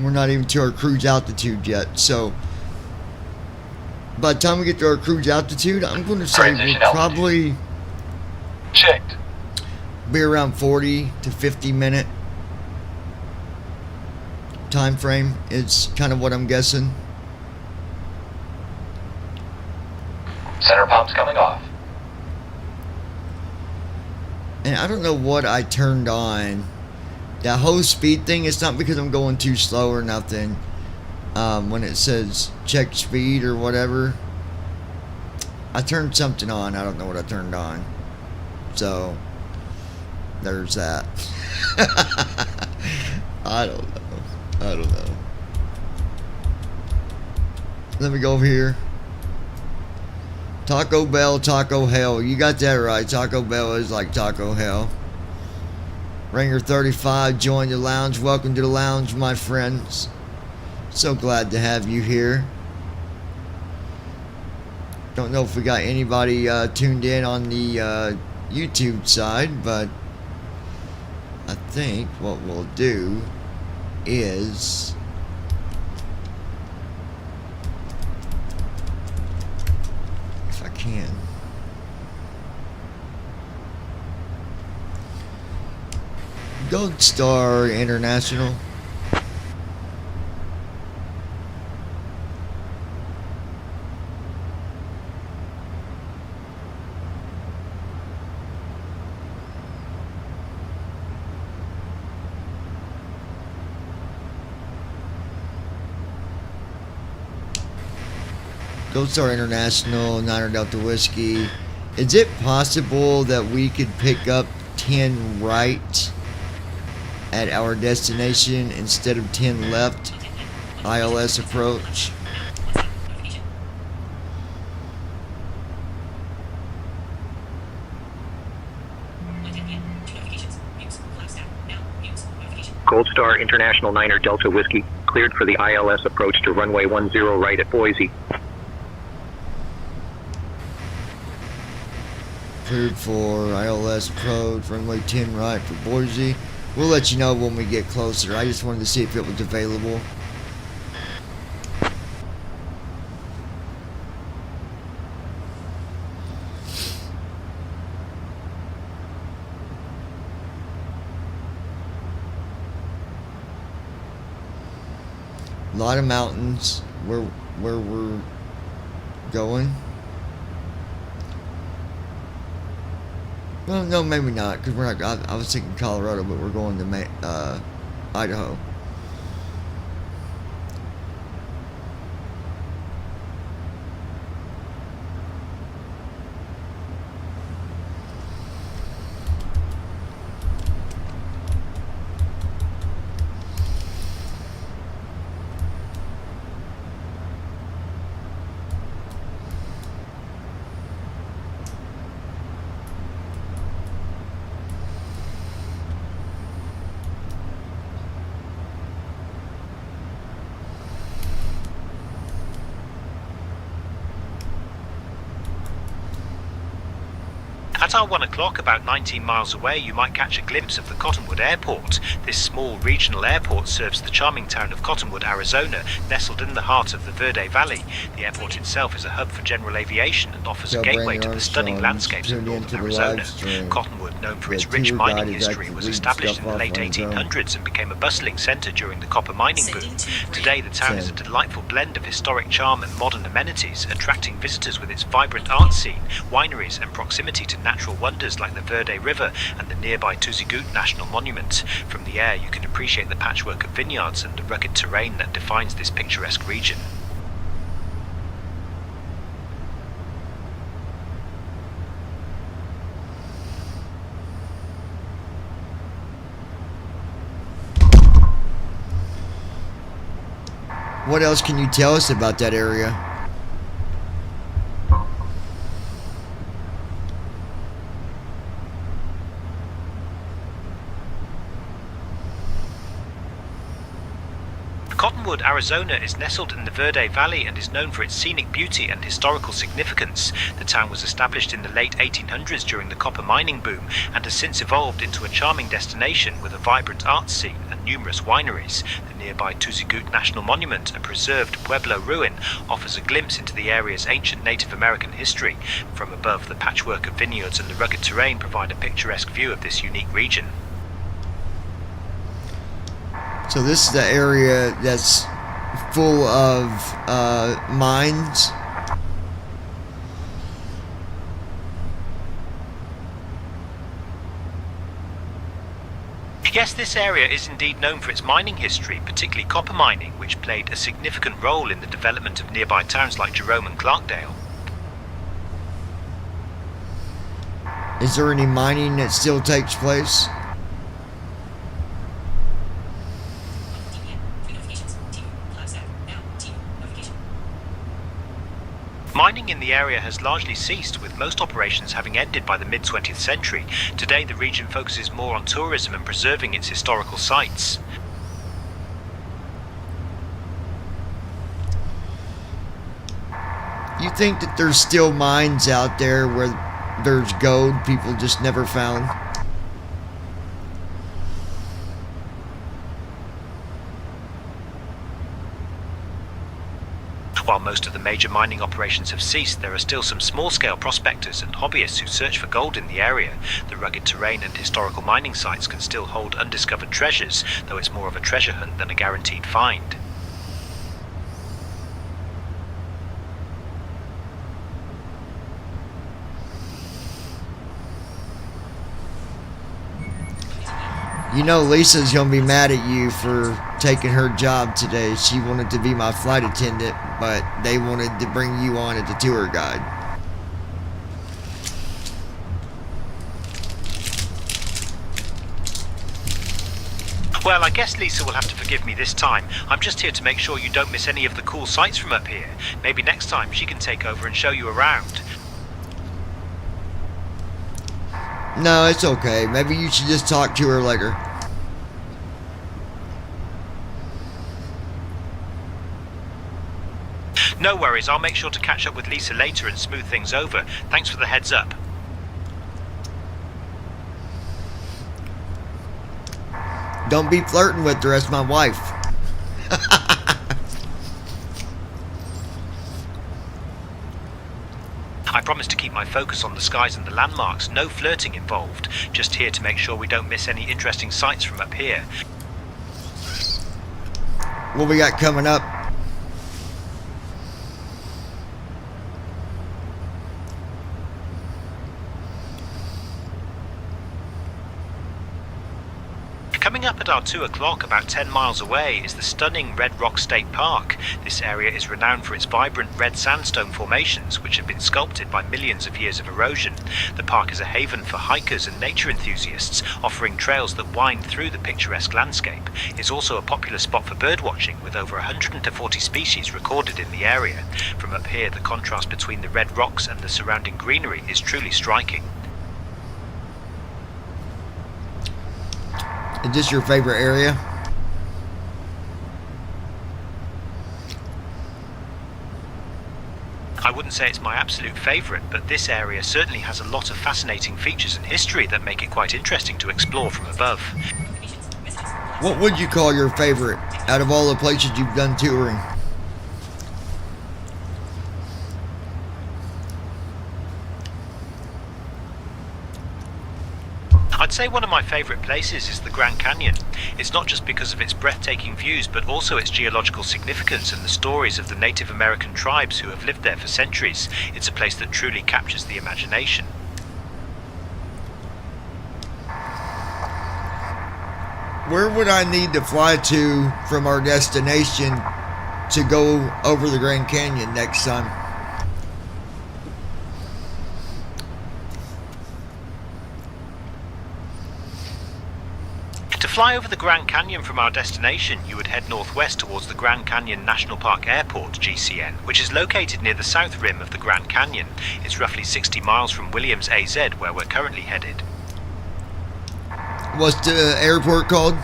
We're not even to our cruise altitude yet, so by the time we get to our cruise altitude, I'm going to say Transition we'll probably Checked. be around 40 to 50 minute time frame is kind of what I'm guessing. Center pump's coming off. And I don't know what I turned on. That whole speed thing, it's not because I'm going too slow or nothing. When it says check speed or whatever, I turned something on. I don't know what I turned on. So, there's that. I don't know. Let me go over here. Taco Bell, Taco Hell. You got that right. Taco Bell is like Taco Hell. Ringer 35, join the lounge. Welcome to the lounge, my friends. So glad to have you here. Don't know if we got anybody tuned in on the YouTube side, but I think what we'll do is if I can. Gold Star International. Gold Star International, Niner Delta Whiskey. Is it possible that we could pick up 10 right at our destination instead of 10 left? ILS approach. Gold Star International Niner Delta Whiskey, cleared for the ILS approach to runway 10 right at Boise. Cleared for ILS approach, runway 10 right for Boise. We'll let you know when we get closer. I just wanted to see if it was available. A lot of mountains where we're going. Well, no, maybe not, because we're not. I was thinking Colorado, but we're going to Idaho. At our 1 o'clock, about 19 miles away, you might catch a glimpse of the Cottonwood Airport. This small regional airport serves the charming town of Cottonwood, Arizona, nestled in the heart of the Verde Valley. The airport itself is a hub for general aviation and offers a gateway to the stunning landscapes of northern Arizona. Cottonwood, known for its rich mining history, was established in the late 1800s and became a bustling centre during the copper mining boom. Today, the town is a delightful blend of historic charm and modern amenities, attracting visitors with its vibrant art scene, wineries, and proximity to natural wonders like the Verde River and the nearby Tuzigoot National Monument. From the air, you can appreciate the patchwork of vineyards and the rugged terrain that defines this picturesque region. What else can you tell us about that area? Glenwood, Arizona is nestled in the Verde Valley and is known for its scenic beauty and historical significance. The town was established in the late 1800s during the copper mining boom and has since evolved into a charming destination with a vibrant arts scene and numerous wineries. The nearby Tuzigut National Monument, a preserved Pueblo ruin, offers a glimpse into the area's ancient Native American history. From above, the patchwork of vineyards and the rugged terrain provide a picturesque view of this unique region. So this is the area that's full of mines. Yes, this area is indeed known for its mining history, particularly copper mining, which played a significant role in the development of nearby towns like Jerome and Clarkdale. Is there any mining that still takes place? Mining in the area has largely ceased, with most operations having ended by the mid-20th century. Today, the region focuses more on tourism and preserving its historical sites. You think that there's still mines out there where there's gold people just never found? While most of the major mining operations have ceased, there are still some small-scale prospectors and hobbyists who search for gold in the area. The rugged terrain and historical mining sites can still hold undiscovered treasures, though it's more of a treasure hunt than a guaranteed find. You know Lisa's gonna be mad at you for taking her job today. She wanted to be my flight attendant, but they wanted to bring you on as a tour guide. Well, I guess Lisa will have to forgive me this time. I'm just here to make sure you don't miss any of the cool sights from up here. Maybe next time she can take over and show you around. No, it's okay. Maybe you should just talk to her later. No worries, I'll make sure to catch up with Lisa later and smooth things over. Thanks for the heads up. Don't be flirting with her, that's my wife. I promise to keep my focus on the skies and the landmarks, no flirting involved. Just here to make sure we don't miss any interesting sights from up here. What we got coming up? Coming up at our 2 o'clock, about 10 miles away, is the stunning Red Rock State Park. This area is renowned for its vibrant red sandstone formations, which have been sculpted by millions of years of erosion. The park is a haven for hikers and nature enthusiasts, offering trails that wind through the picturesque landscape. It's also a popular spot for birdwatching, with over 140 species recorded in the area. From up here, the contrast between the red rocks and the surrounding greenery is truly striking. Is this your favorite area? I wouldn't say it's my absolute favourite, but this area certainly has a lot of fascinating features and history that make it quite interesting to explore from above. What would you call your favorite out of all the places you've done touring? I'd say one of my favourite places is the Grand Canyon. It's not just because of its breathtaking views, but also its geological significance and the stories of the Native American tribes who have lived there for centuries. It's a place that truly captures the imagination. Where would I need to fly to from our destination to go over the Grand Canyon next time? To fly over the Grand Canyon from our destination, you would head northwest towards the Grand Canyon National Park Airport, GCN, which is located near the south rim of the Grand Canyon. It's roughly 60 miles from Williams, AZ, where we're currently headed. What's the airport called?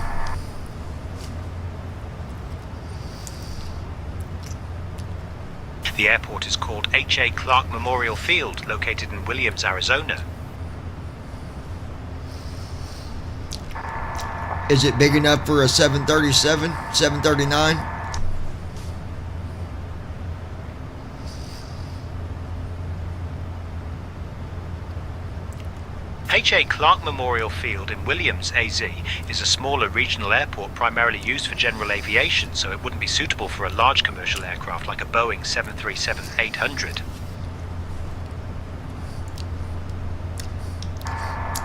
The airport is called H.A. Clark Memorial Field, located in Williams, Arizona. Is it big enough for a 737, 739? H.A. Clark Memorial Field in Williams, AZ, is a smaller regional airport primarily used for general aviation, so it wouldn't be suitable for a large commercial aircraft like a Boeing 737-800.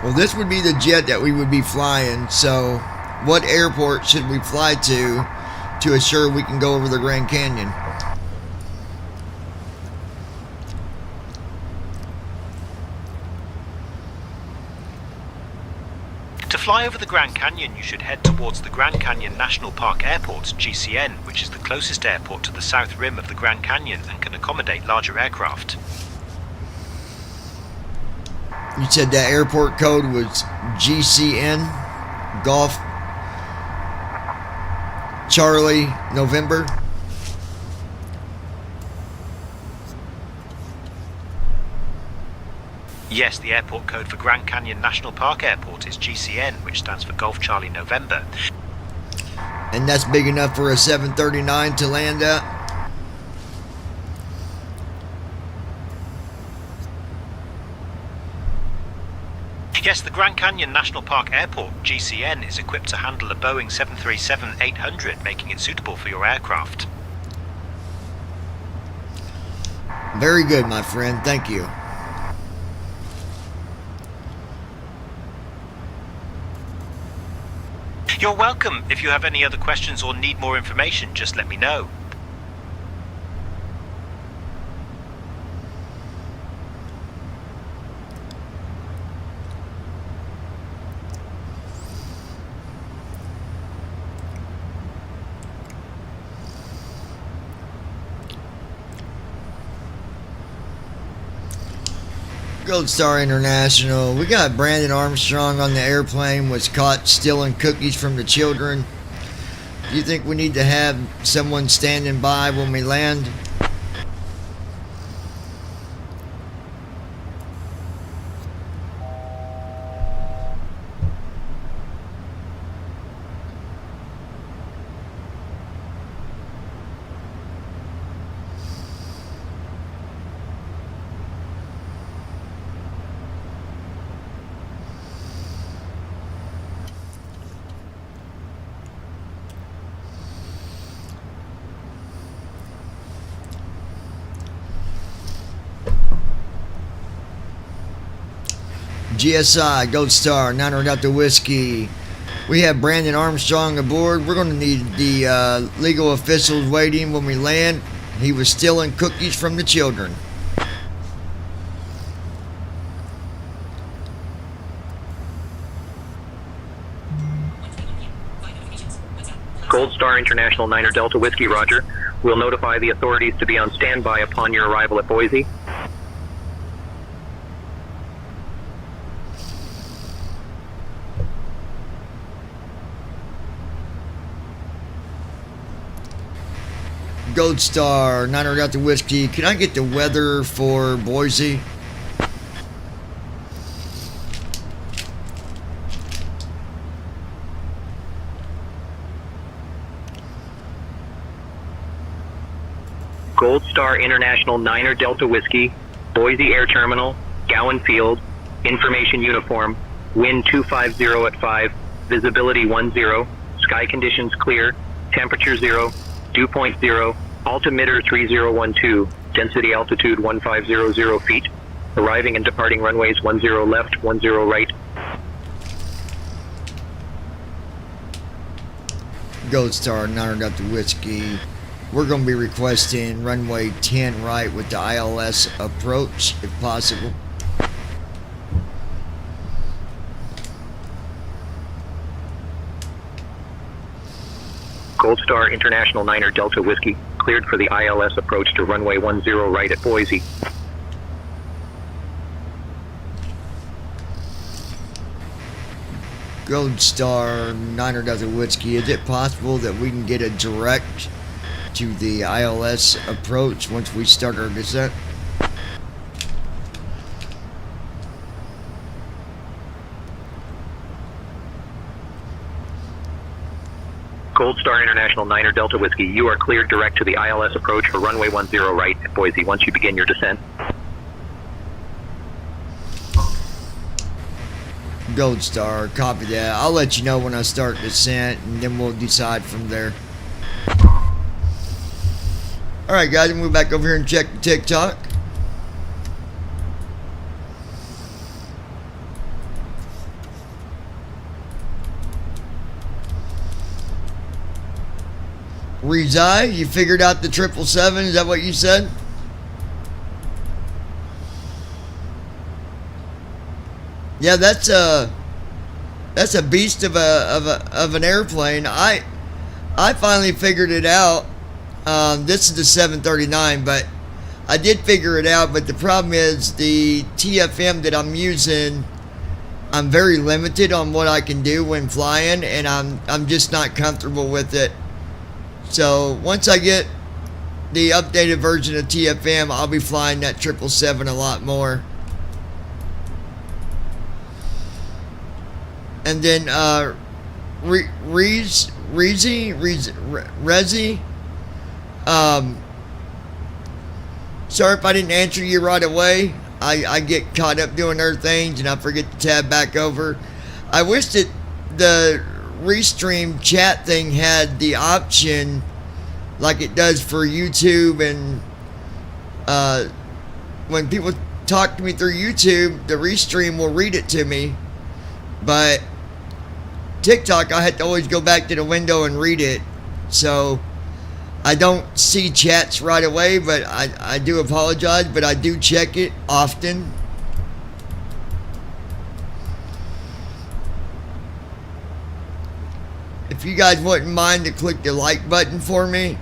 Well, this would be the jet that we would be flying, so what airport should we fly to assure we can go over the Grand Canyon? To fly over the Grand Canyon, you should head towards the Grand Canyon National Park Airport, GCN, which is the closest airport to the south rim of the Grand Canyon and can accommodate larger aircraft. You said that airport code was GCN, Golf, Charlie, November. Yes, the airport code for Grand Canyon National Park Airport is GCN, which stands for Golf Charlie November. And that's big enough for a 739 to land at? Yes, the Grand Canyon National Park Airport, GCN, is equipped to handle a Boeing 737-800, making it suitable for your aircraft. Very good, my friend. Thank you. You're welcome. If you have any other questions or need more information, just let me know. Gold Star International. We got Brandon Armstrong on the airplane, was caught stealing cookies from the children. Do you think we need to have someone standing by when we land? GSI, Gold Star, 900 Delta Whiskey. We have Brandon Armstrong aboard. We're going to need the legal officials waiting when we land. He was stealing cookies from the children. Gold Star International 9er Delta Whiskey, roger. We'll notify the authorities to be on standby upon your arrival at Boise. Gold Star, 900 Delta Whiskey. Can I get the weather for Boise? Gold Star International 9er Delta Whiskey, Boise Air Terminal, Gowan Field, Information Uniform, wind 250 at 5, visibility 10, sky conditions clear, temperature 0, dew point 0, altimeter 3012, density altitude 1500 feet, arriving and departing runways 10 left, 10 right. Gold Star, 900 Delta Whiskey. We're going to be requesting runway 10 right with the ILS approach, if possible. Gold Star International 9er Delta Whiskey, cleared for the ILS approach to runway 10 right at Boise. Gold Star, 900 Delta Whiskey. Is it possible that we can get a direct to the ILS approach once we start our descent. Gold Star International 9er Delta Whiskey, you are cleared direct to the ILS approach for runway 10 right at Boise once you begin your descent. Gold Star, copy that. I'll let you know when I start descent, and then we'll decide from there. Alright guys, we'll move back over here and check the TikTok. Rezai, you figured out the 777, is that what you said? Yeah, that's a beast of an airplane. I finally figured it out. This is the 739, but I did figure it out. But the problem is the TFM that I'm using, I'm very limited on what I can do when flying, and I'm just not comfortable with it. So once I get the updated version of TFM, I'll be flying that 777 a lot more. And then Rezi, sorry if I didn't answer you right away. I get caught up doing other things and I forget to tab back over. I wish that the Restream chat thing had the option like it does for YouTube, and when people talk to me through YouTube, the Restream will read it to me, but TikTok I had to always go back to the window and read it, so I don't see chats right away, but I do apologize, but I do check it often. If you guys wouldn't mind to click the like button for me,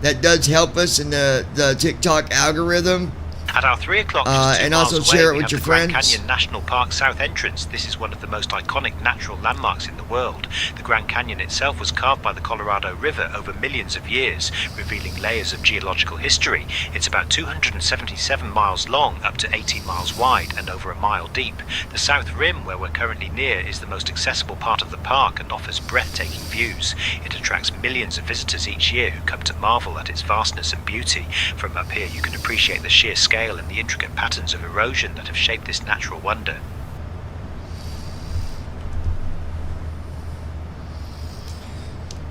that does help us in the TikTok algorithm. At our 3 o'clock, just 2 and miles also away, share it we with have your the Grand friends. Canyon National Park south entrance. This is one of the most iconic natural landmarks in the world. The Grand Canyon itself was carved by the Colorado River over millions of years, revealing layers of geological history. It's about 277 miles long, up to 18 miles wide, and over a mile deep. The south rim, where we're currently near, is the most accessible part of the park and offers breathtaking views. It attracts millions of visitors each year who come to marvel at its vastness and beauty. From up here you can appreciate the sheer scale and the intricate patterns of erosion that have shaped this natural wonder.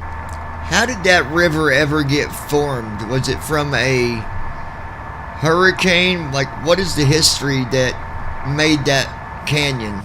How did that river ever get formed? Was it from a hurricane? Like, what is the history that made that canyon?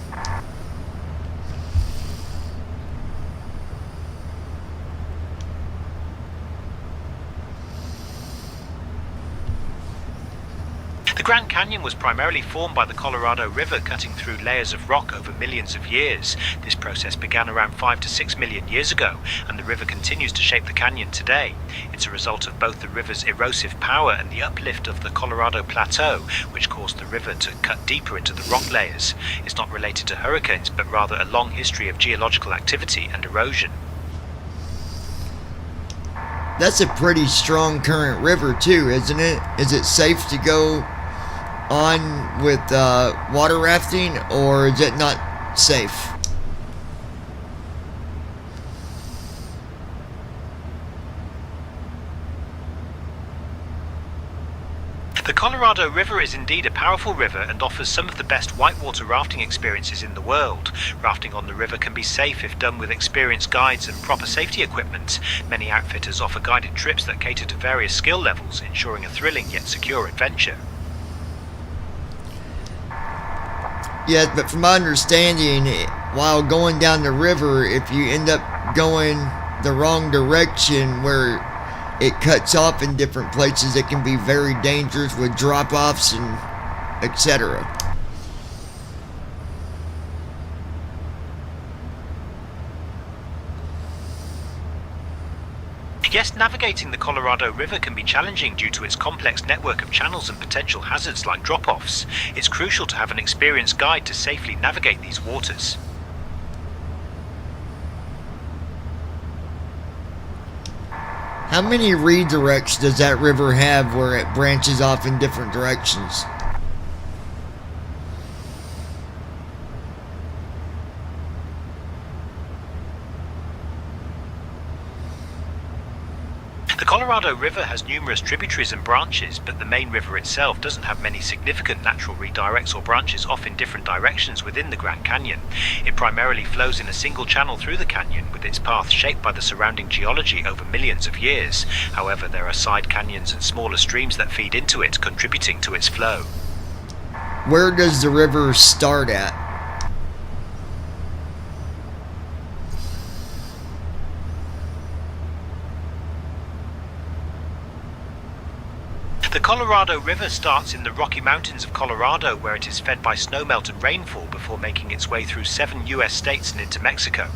The Grand Canyon was primarily formed by the Colorado River cutting through layers of rock over millions of years. This process began around 5 to 6 million years ago, and the river continues to shape the canyon today. It's a result of both the river's erosive power and the uplift of the Colorado Plateau, which caused the river to cut deeper into the rock layers. It's not related to hurricanes, but rather a long history of geological activity and erosion. That's a pretty strong current river too, isn't it? Is it safe to go on with water rafting, or is it not safe? The Colorado River is indeed a powerful river and offers some of the best whitewater rafting experiences in the world. Rafting on the river can be safe if done with experienced guides and proper safety equipment. Many outfitters offer guided trips that cater to various skill levels, ensuring a thrilling yet secure adventure. Yes, but from my understanding, while going down the river, if you end up going the wrong direction where it cuts off in different places, it can be very dangerous with drop-offs and etc. Yes, navigating the Colorado River can be challenging due to its complex network of channels and potential hazards like drop-offs. It's crucial to have an experienced guide to safely navigate these waters. How many redirects does that river have where it branches off in different directions? The Colorado River has numerous tributaries and branches, but the main river itself doesn't have many significant natural redirects or branches off in different directions within the Grand Canyon. It primarily flows in a single channel through the canyon, with its path shaped by the surrounding geology over millions of years. However, there are side canyons and smaller streams that feed into it, contributing to its flow. Where does the river start at? The Colorado River starts in the Rocky Mountains of Colorado, where it is fed by snowmelt and rainfall before making its way through 7 US states and into Mexico.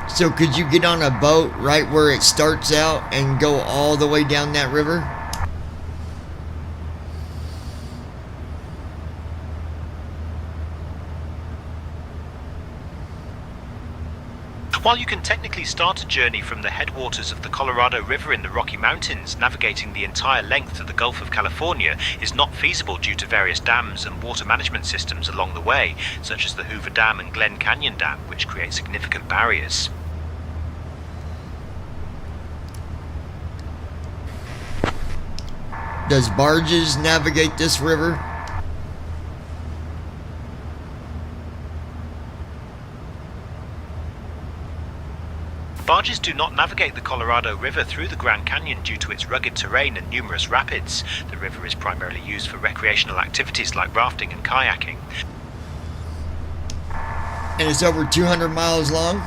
So could you get on a boat right where it starts out and go all the way down that river? While you can technically start a journey from the headwaters of the Colorado River in the Rocky Mountains, navigating the entire length to the Gulf of California is not feasible due to various dams and water management systems along the way, such as the Hoover Dam and Glen Canyon Dam, which create significant barriers. Does barges navigate this river? Barges do not navigate the Colorado River through the Grand Canyon due to its rugged terrain and numerous rapids. The river is primarily used for recreational activities like rafting and kayaking. And it's over 200 miles long?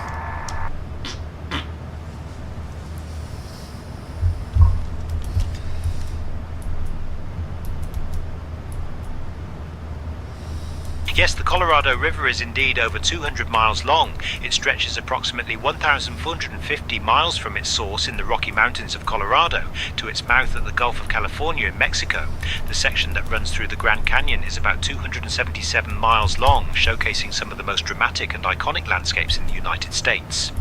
Yes, the Colorado River is indeed over 200 miles long. It stretches approximately 1,450 miles from its source in the Rocky Mountains of Colorado to its mouth at the Gulf of California in Mexico. The section that runs through the Grand Canyon is about 277 miles long, showcasing some of the most dramatic and iconic landscapes in the United States.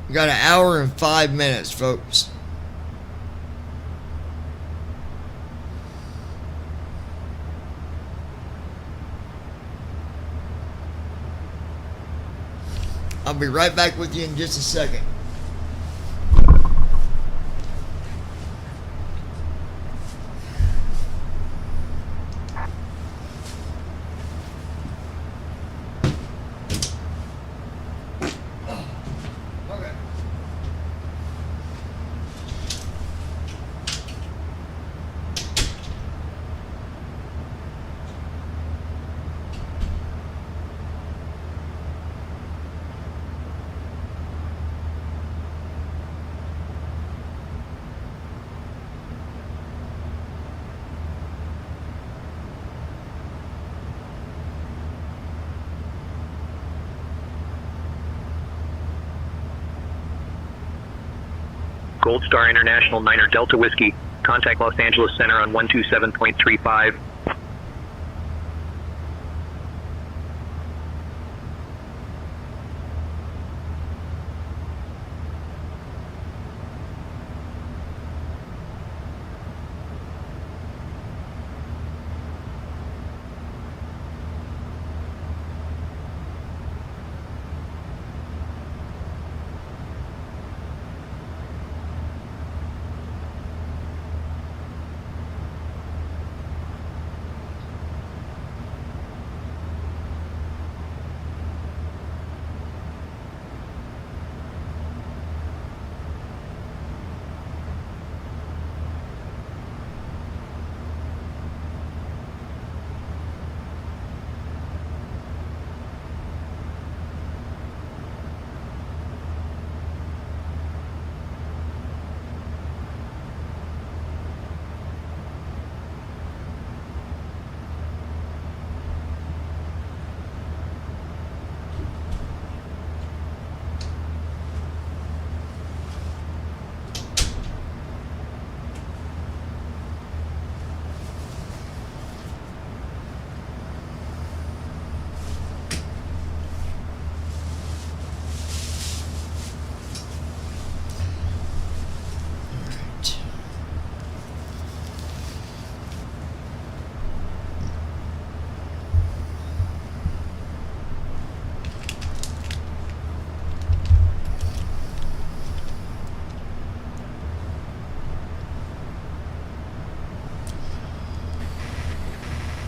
We got 1 hour and 5 minutes, folks. I'll be right back with you in just a second. Gold Star International Niner Delta Whiskey. Contact Los Angeles Center on 127.35.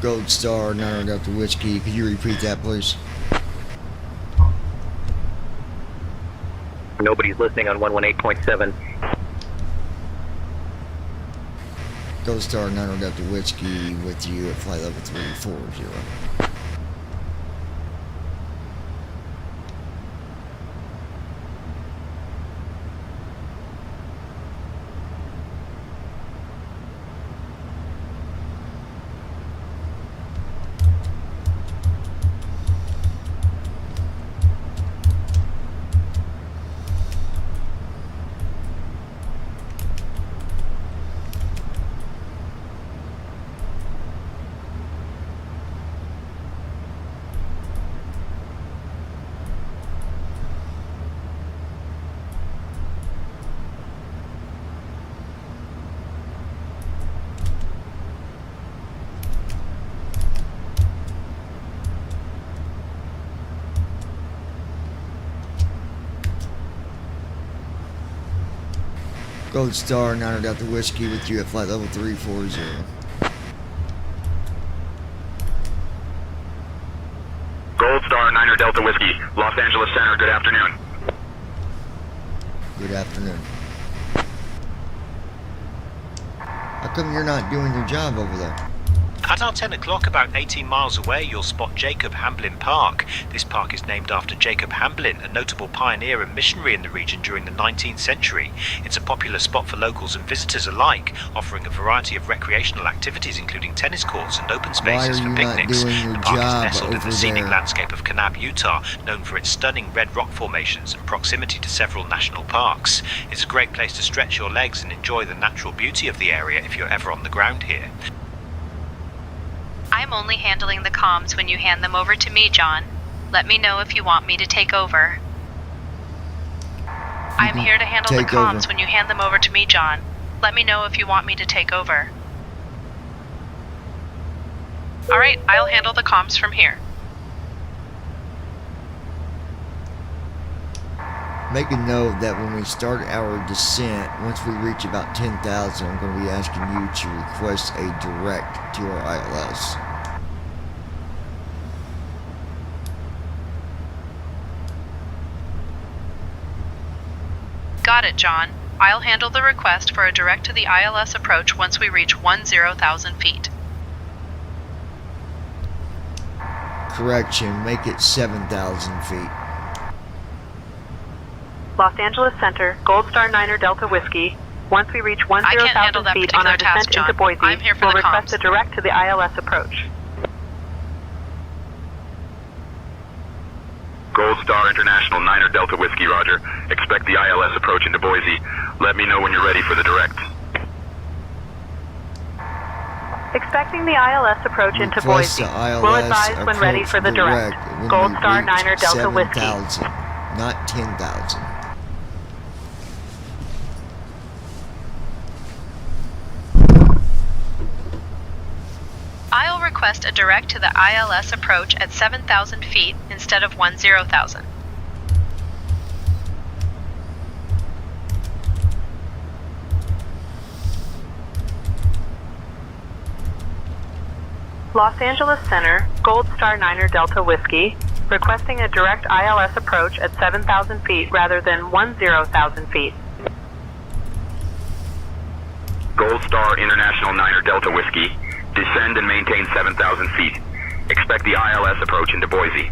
Gold Star, Niner Delta Whiskey. Could you repeat that, please? Nobody's listening on 118.7. Gold Star, Niner Delta Whiskey with you at flight level 340. Gold Star, Niner Delta Whiskey with you at flight level 340. Gold Star, Niner Delta Whiskey, Los Angeles Center, good afternoon. Good afternoon. How come you're not doing your job over there? At our 10 o'clock, about 18 miles away, you'll spot Jacob Hamblin Park. This park is named after Jacob Hamblin, a notable pioneer and missionary in the region during the 19th century. It's a popular spot for locals and visitors alike, offering a variety of recreational activities including tennis courts and open spaces for picnics. The park is nestled in the scenic landscape of Kanab, Utah, known for its stunning red rock formations and proximity to several national parks. It's a great place to stretch your legs and enjoy the natural beauty of the area if you're ever on the ground here. I'm only handling the comms when you hand them over to me, John. Let me know if you want me to take over. I'm here to handle the comms when you hand them over to me, John. Let me know if you want me to take over. Alright, I'll handle the comms from here. Make a note that when we start our descent, once we reach about 10,000, I'm going to be asking you to request a direct to our ILS. Got it, John. I'll handle the request for a direct to the ILS approach once we reach 10,000 feet. Correction, make it 7,000 feet. Los Angeles Center, Gold Star Niner Delta Whiskey. Once we reach 10,000 feet on our descent into Boise, we'll request a direct to the ILS approach. Gold Star International, Niner Delta Whiskey, roger. Expect the ILS approach into Boise. Let me know when you're ready for the direct. Expecting the ILS approach into Boise. We'll advise when ready for the direct. Gold Star Niner Delta Whiskey. 7,000, not 10,000. I'll request a direct to the ILS approach at 7,000 feet instead of 10,000. Los Angeles Center, Gold Star Niner Delta Whiskey, requesting a direct ILS approach at 7,000 feet rather than 10,000 feet. Gold Star International, Niner Delta Whiskey. Descend and maintain 7,000 feet. Expect the ILS approach into Boise.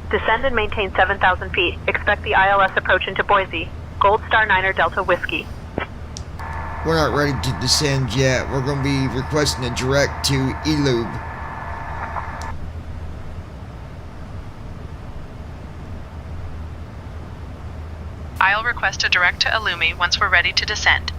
Descend and maintain 7,000 feet. Expect the ILS approach into Boise. Gold Star Niner Delta Whiskey. We're not ready to descend yet. We're going to be requesting a direct to Elube. I'll request a direct to Illumi once we're ready to descend.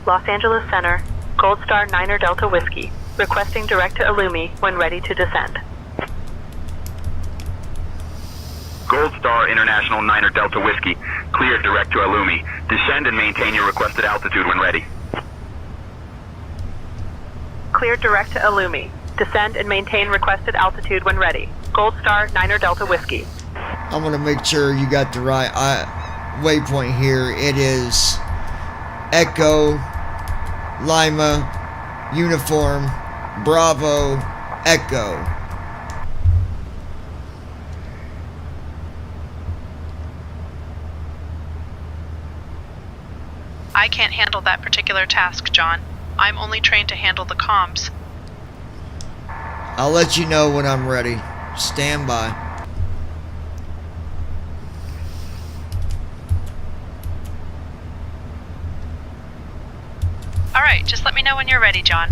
Los Angeles Center, Gold Star Niner Delta Whiskey, requesting direct to Illumi when ready to descend. Gold Star International, Niner Delta Whiskey. Cleared direct to Illumi. Descend and maintain your requested altitude when ready. Cleared direct to Illumi. Descend and maintain requested altitude when ready. Gold Star, Niner Delta Whiskey. I'm going to make sure you got the right waypoint here. It is Echo, Lima, Uniform, Bravo, Echo. I can't handle that particular task, John. I'm only trained to handle the comms. I'll let you know when I'm ready. Stand by. Alright, just let me know when you're ready, John.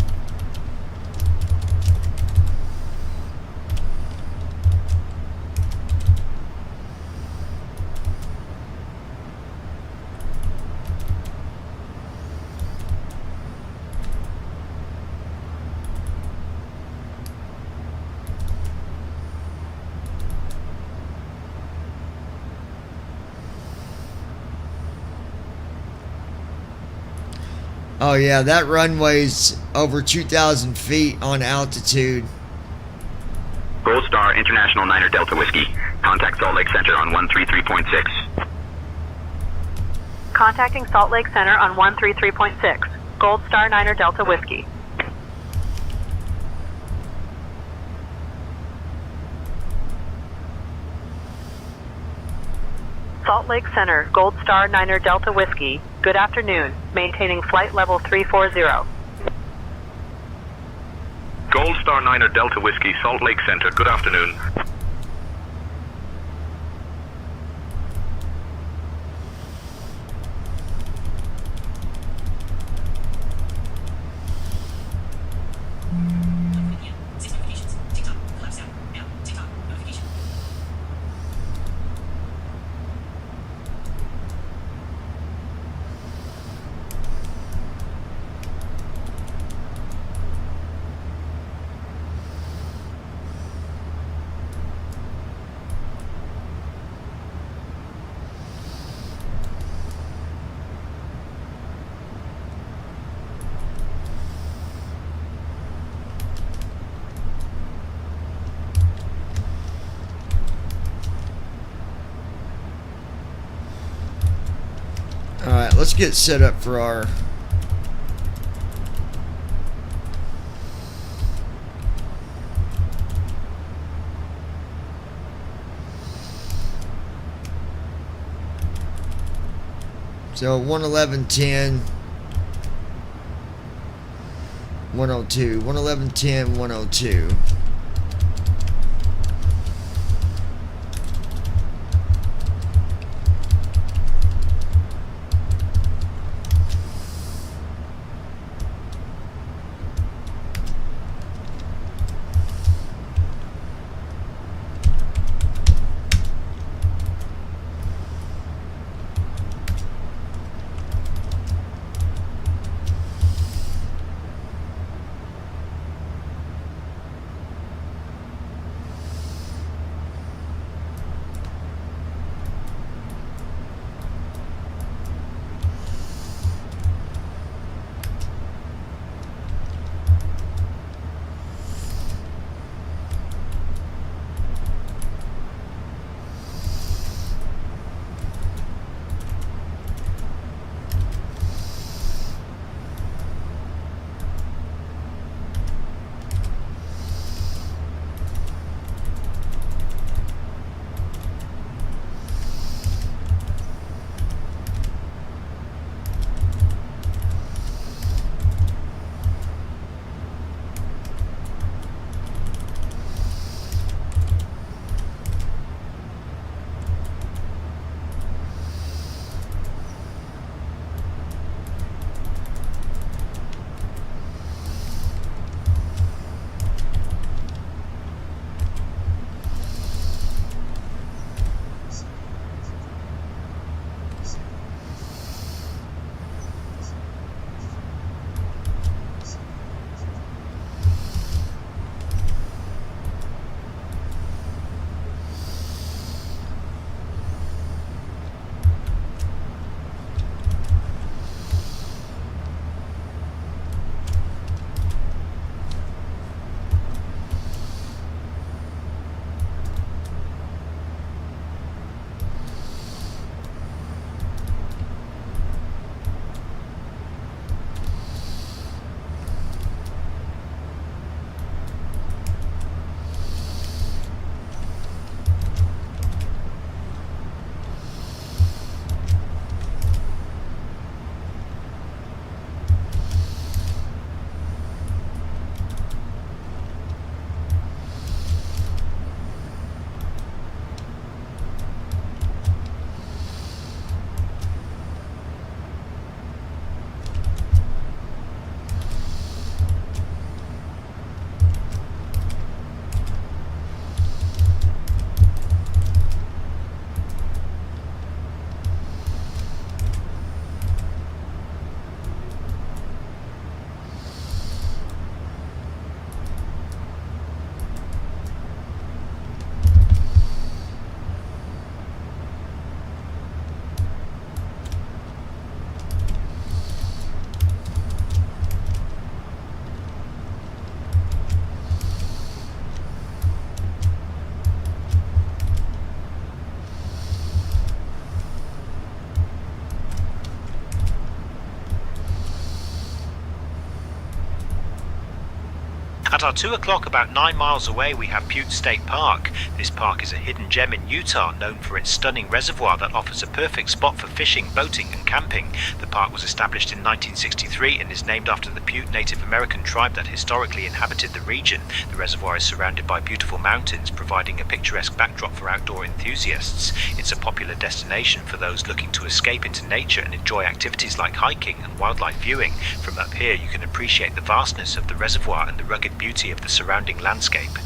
Oh yeah, that runway's over 2,000 feet on altitude. Gold Star International Niner Delta Whiskey. Contact Salt Lake Center on 133.6. Contacting Salt Lake Center on 133.6. Gold Star, Niner Delta Whiskey. Salt Lake Center, Gold Star, Niner Delta Whiskey. Good afternoon. Maintaining flight level 340. Gold Star Niner Delta Whiskey, Salt Lake Center. Good afternoon. Six notifications. TikTok. Collapse out. Now. TikTok. Notification. Alright, let's get set up for our... So 111.10, 102, 111.10, 102. At our 2 o'clock, about 9 miles away, we have Butte State Park. This park is a hidden gem in Utah, known for its stunning reservoir that offers a perfect spot for fishing, boating and camping. The park was established in 1963 and is named after the Butte Native American tribe that historically inhabited the region. The reservoir is surrounded by beautiful mountains, providing a picturesque backdrop for outdoor enthusiasts. It's a popular destination for those looking to escape into nature and enjoy activities like hiking and wildlife viewing. From up here, you can appreciate the vastness of the reservoir and the rugged beauty of the surrounding landscape.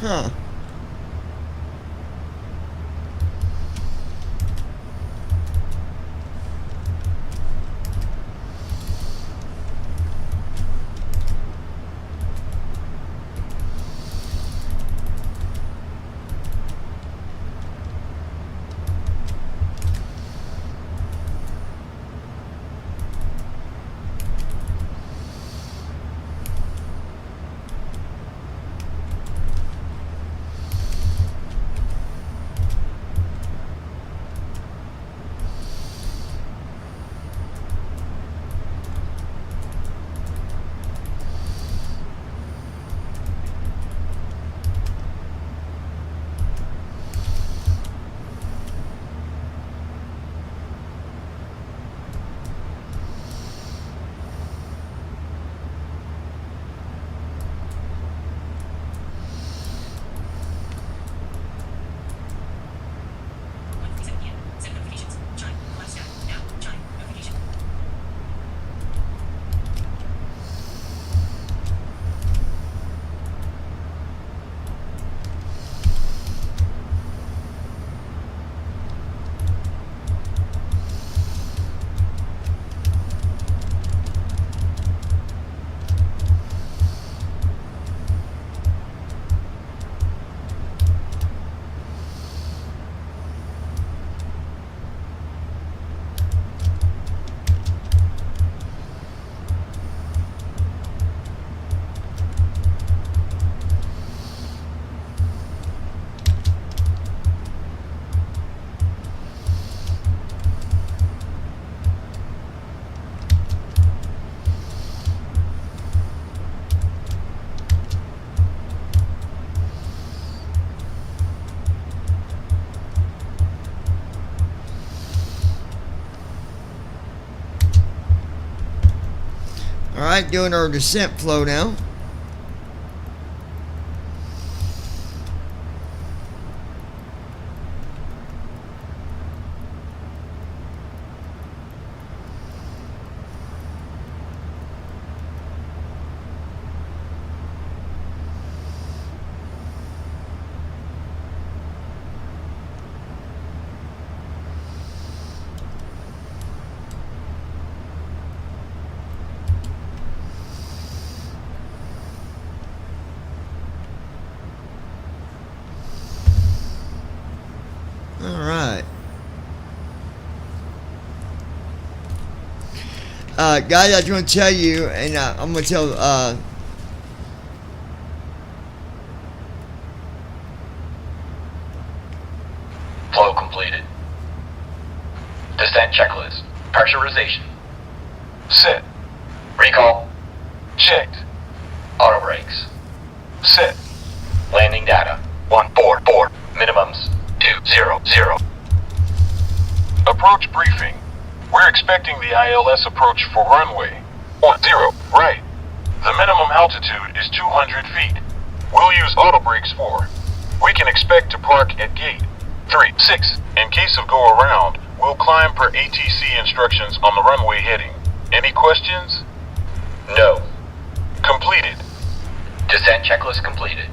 Huh. Alright, doing our descent flow now. Alright. Guys, I just want to tell you, and I'm going to tell, Flow completed. Descent checklist. Pressurization. Set. Recall. Checked. Auto brakes. Set. Landing data. 144. Minimums. 200. Approach briefing. We're expecting the ILS approach for runway 10 right. The minimum altitude is 200 feet. We'll use auto brakes 4. We can expect to park at gate 36. In case of go around, we'll climb per ATC instructions on the runway heading. Any questions? No. Completed. Descent checklist completed.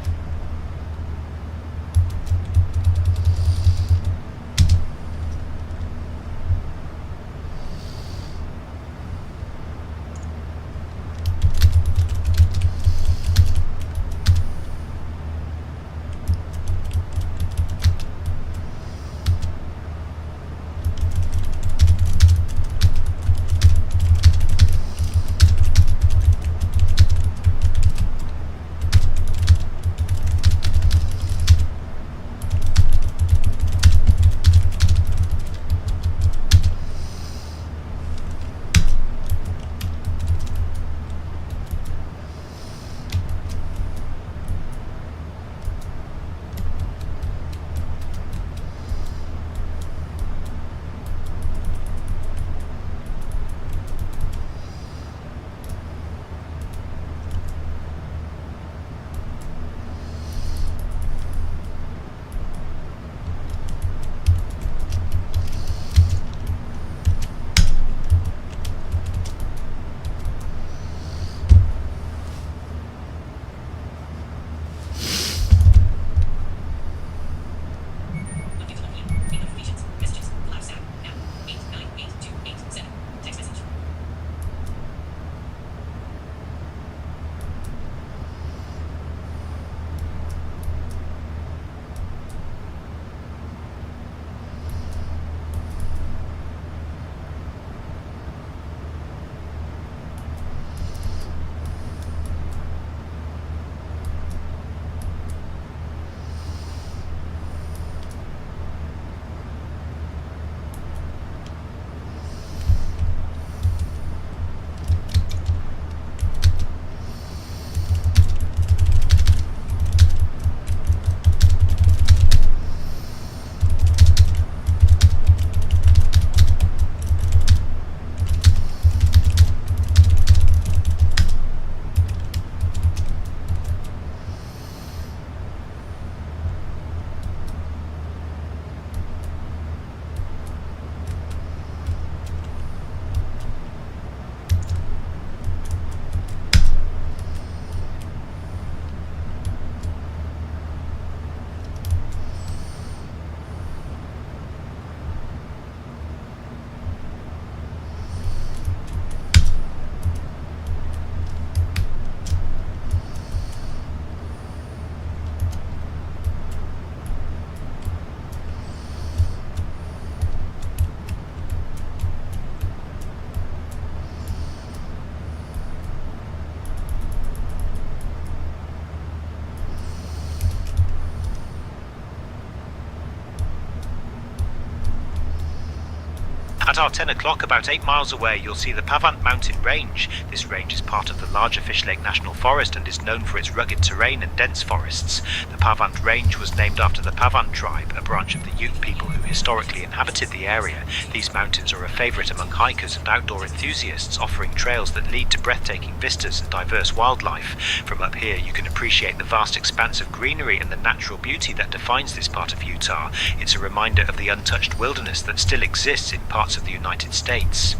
our 10 o'clock, about 8 miles away, you'll see the Pavant Mountain Range. This range is part of the larger Fish Lake National Forest and is known for its rugged terrain and dense forests. The Pavant Range was named after the Pavant tribe, a branch of the Ute people who historically inhabited the area. These mountains are a favorite among hikers and outdoor enthusiasts, offering trails that lead to breathtaking vistas and diverse wildlife. From up here, you can appreciate the vast expanse of greenery and the natural beauty that defines this part of Utah. It's a reminder of the untouched wilderness that still exists in parts of the United States.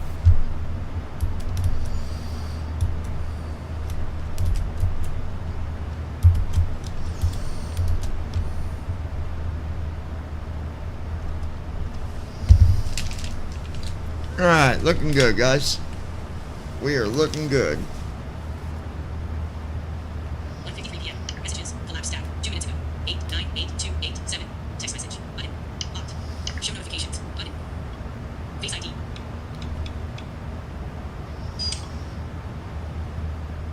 Alright, looking good, guys. We are looking good. 1:53 p.m. Messages. Collapse stack. 2 minutes ago. 898287. Text message. Button. Locked. Show notifications. Button. Face ID.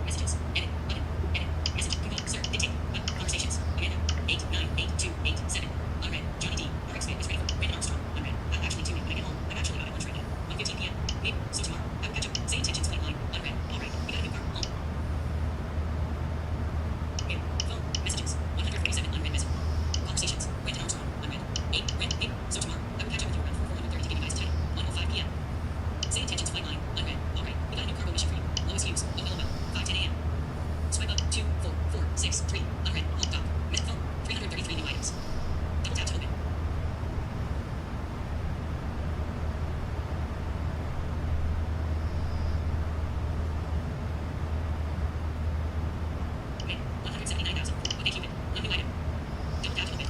Messages. Edit. Button. Edit. Message. Google. Sir. Dictate. Button. Conversations. Amanda. 898287. Unread. Johnny D. RX is ready for Brandon Armstrong. Unread. I'm actually tuning when I get home. I'm actually out at lunch right now. 1:15 p.m. Maybe. So tomorrow. I will catch up. Say intentions. Line. Unread. Alright. We got a new car. Home. Mail. Phone. Messages. 147. Unread message. Conversations. Brandon Armstrong. Unread. 8. Read. 8. So tomorrow. I will catch up with you around 4:30 to give you guys a title. 1:05 p.m. Say intentions. Flight line. Unread. Alright. We got a new cargo mission for you. Lowest views. LOL. 5:10 a.m. Swipe up. 2, 4, 4, 6, 3. Unread. Home doc. Missed phone. 333 new items. Double tap to open. Mail. 179,000. Okay, Cupid. One new item. Double tap to open.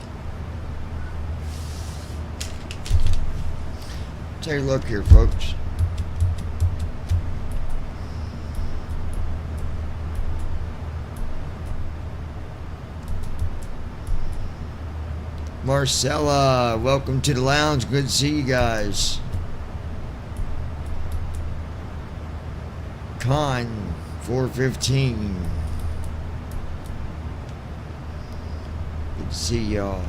Take a look here, folks. Marcella, welcome to the lounge. Good to see you guys. Con 415. Good to see y'all.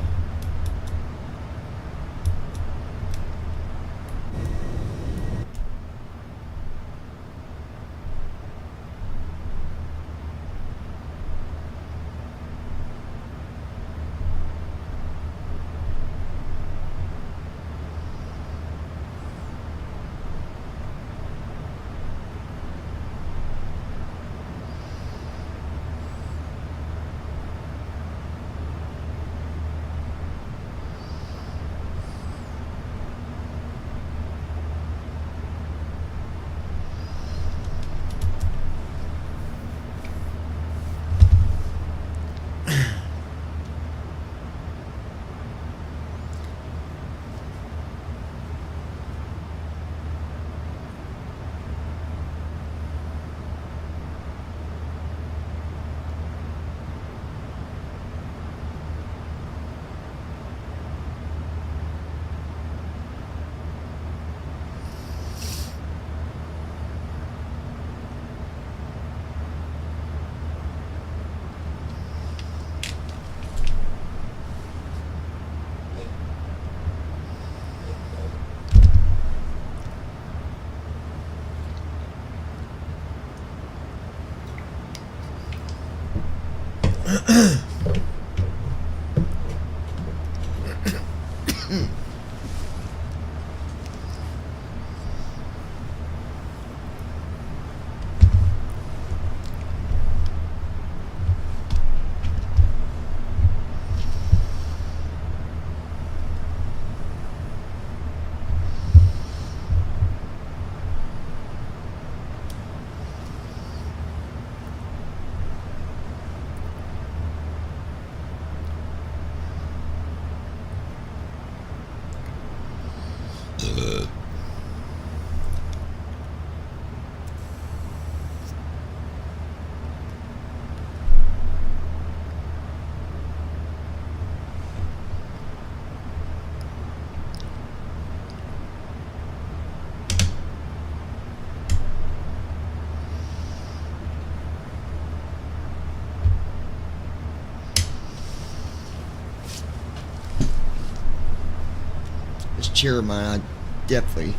Chair of mine, I definitely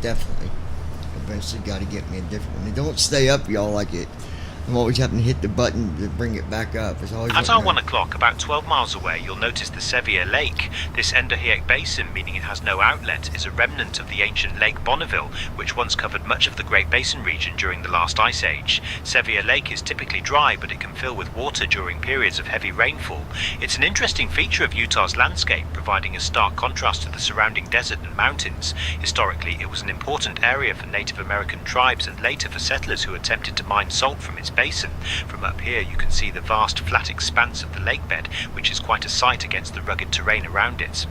definitely. Eventually got to get me a different one. It don't stay up, y'all, like it. I'm always having to hit the button to bring it back up. It's always At our wanting 1 to- o'clock, about 12 miles away, you'll notice the Sevier Lake. This endorheic basin, meaning it has no outlet, is a remnant of the ancient Lake Bonneville, which once covered much of the Great Basin region during the last ice age. Sevier Lake is typically dry, but it can fill with water during periods of heavy rainfall. It's an interesting feature of Utah's landscape, providing a stark contrast to the surrounding desert and mountains. Historically, it was an important area for Native American tribes and later for settlers who attempted to mine salt from its basin. From up here you can see the vast flat expanse of the lake bed, which is quite a sight against the rugged terrain around it.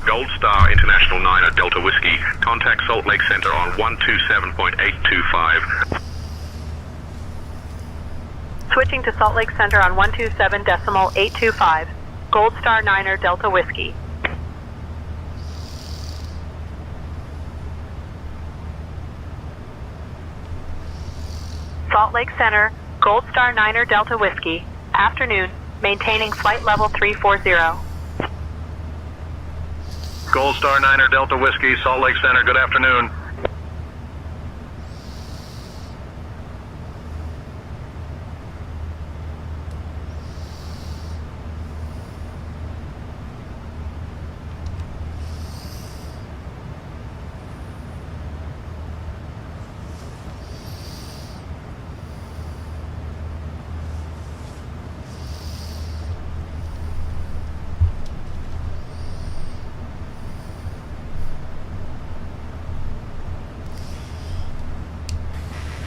Gold Star International 9 Delta Whiskey. Contact Salt Lake Center on 127.825. Switching to Salt Lake Center on 127.825. Gold Star Niner Delta Whiskey. Salt Lake Center, Gold Star Niner Delta Whiskey. Afternoon, maintaining flight level 340. Gold Star 9 Delta Whiskey, Salt Lake Center. Good afternoon.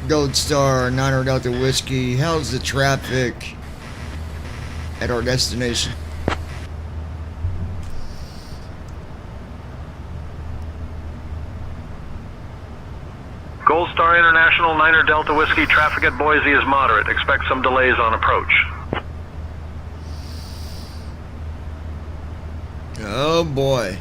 Gold Star, Niner Delta Whiskey. How's the traffic at our destination? Gold Star International 9 Delta Whiskey. Traffic at Boise is moderate. Expect some delays on approach. Oh boy.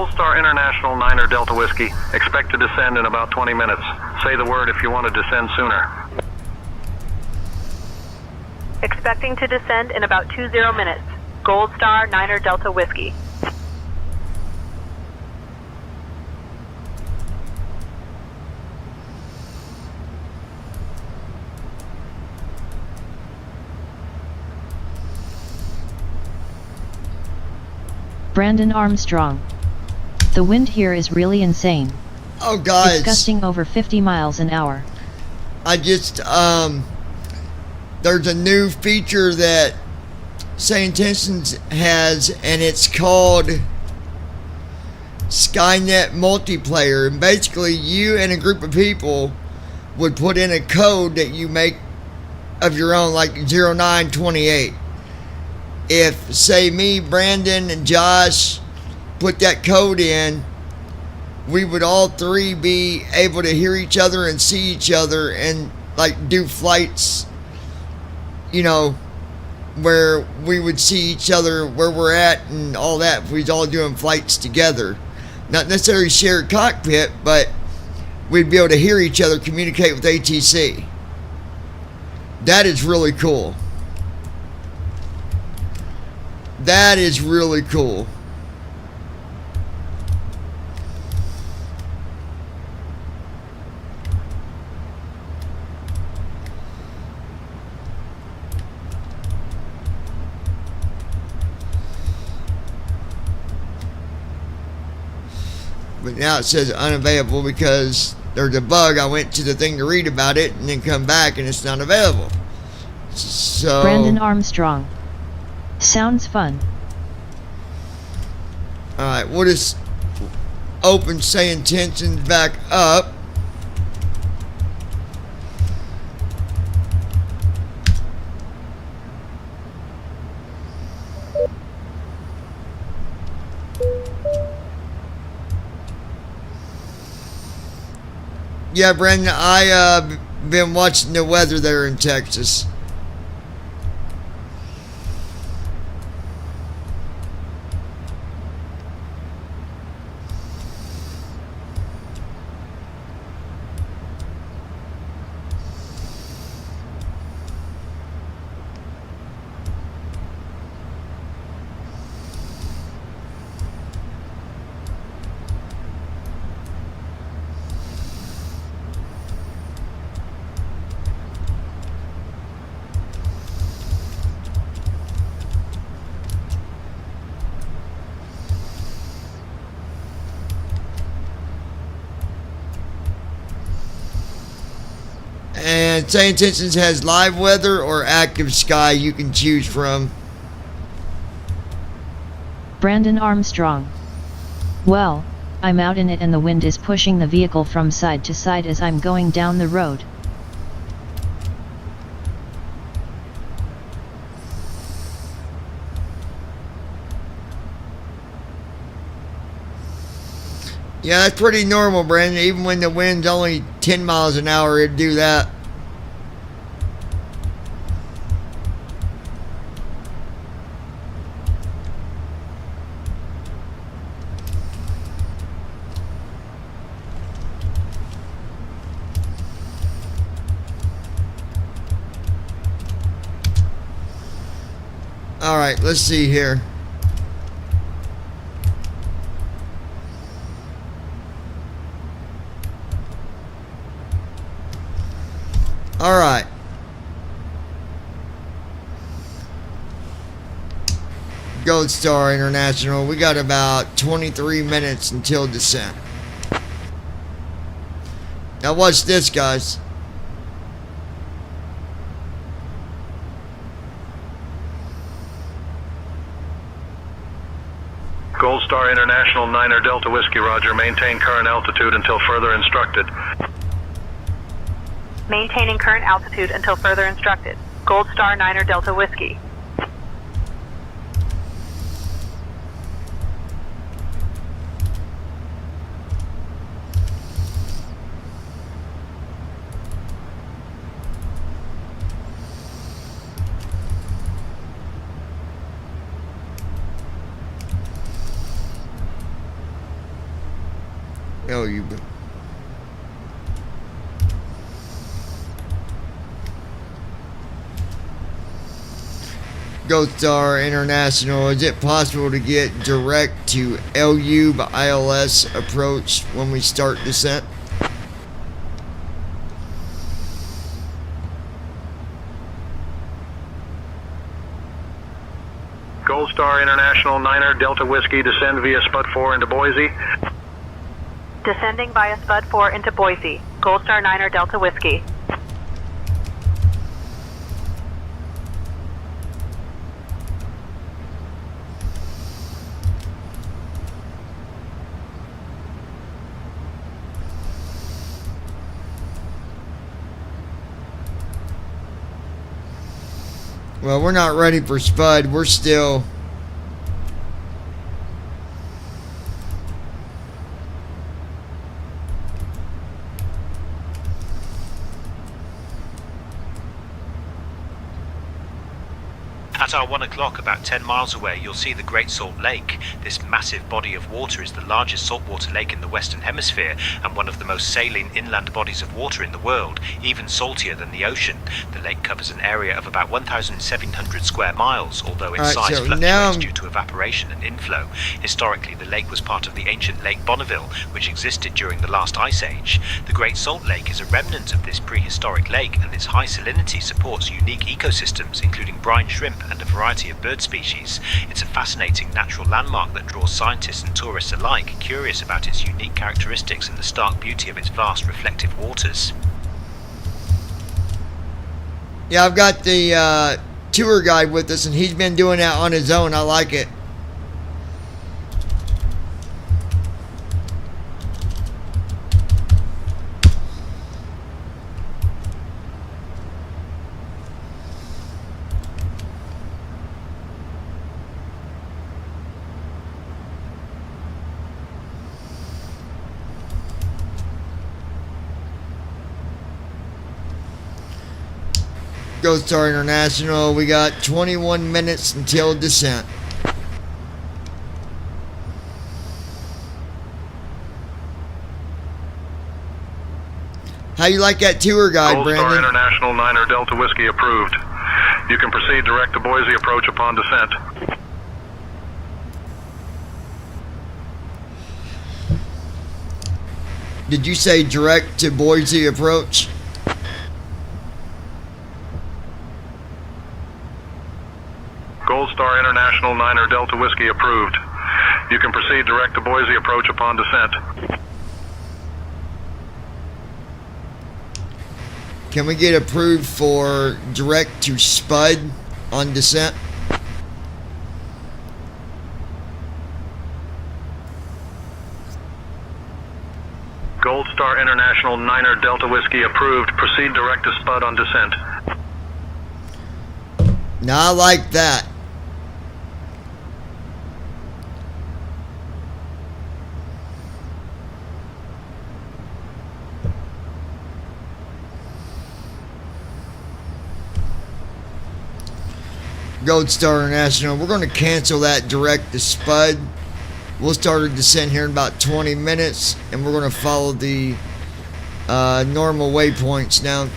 Gold Star International 9er Delta Whiskey. Expect to descend in about 20 minutes. Say the word if you want to descend sooner. Expecting to descend in about 20 minutes. Gold Star 9er Delta Whiskey. Brandon Armstrong. The wind here is really insane. Oh, guys. It's gusting over 50 miles an hour. I just, there's a new feature that St. Intentions has, and it's called Skynet Multiplayer. And basically, you and a group of people would put in a code that you make of your own, like 0928. If, say, me, Brandon, and Josh put that code in, we would all three be able to hear each other and see each other and, like, do flights, you know, where we would see each other where we're at and all that. If we was all doing flights together. Not necessarily shared cockpit, but we'd be able to hear each other communicate with ATC. That is really cool. That is really cool. But now it says unavailable because there's a bug. I went to the thing to read about it and then come back and it's not available. So Brandon Armstrong. Sounds fun. Alright, we'll just open Say Intentions back up. Yeah, Brandon, I been watching the weather there in Texas. And Say Intentions has live weather or active sky you can choose from. Brandon Armstrong. Well, I'm out in it and the wind is pushing the vehicle from side to side as I'm going down the road. Yeah, that's pretty normal, Brandon. Even when the wind's only 10 miles an hour, it'd do that. Alright, let's see here. Alright. Gold Star International. We got about 23 minutes until descent. Now watch this, guys. Gold Star International 9er Delta Whiskey, roger. Maintain current altitude until further instructed. Maintaining current altitude until further instructed. Gold Star 9er Delta Whiskey. LU. Gold Star International, is it possible to get direct to LU by ILS approach when we start descent? Gold Star International 9er Delta Whiskey, descend via Spud 4 into Boise. Descending via Spud 4 into Boise. Gold Star 9er Delta Whiskey. Well, we're not ready for Spud. We're still... At our 1 o'clock, about 10 miles away, you'll see the Great Salt Lake. This massive body of water is the largest saltwater lake in the Western Hemisphere and one of the most saline inland bodies of water in the world, even saltier than the ocean. The lake covers an area of about 1,700 square miles, although its size fluctuates due to evaporation and inflow. Historically, the lake was part of the ancient Lake Bonneville, which existed during the last ice age. The Great Salt Lake is a remnant of this prehistoric lake, and its high salinity supports unique ecosystems, including brine shrimp and a variety of bird species. It's a fascinating natural landmark that draws scientists and tourists alike, curious about its unique characteristics and the stark beauty of its vast reflective waters. Yeah, I've got the tour guide with us, and he's been doing that on his own. I like it. Gold Star International, we got 21 minutes until descent. How you like that tour guide, Gold Brandon? Star International 9er Delta Whiskey approved. You can proceed direct to Boise approach upon descent. Did you say direct to Boise approach? Gold Star International 9er Delta Whiskey approved. You can proceed direct to Boise approach upon descent. Can we get approved for direct to Spud on descent? Gold Star International 9er Delta Whiskey approved. Proceed direct to Spud on descent. Now I like that. Gold Star International, we're going to cancel that direct to Spud. We'll start a descent here in about 20 minutes, and we're going to follow the normal waypoints now.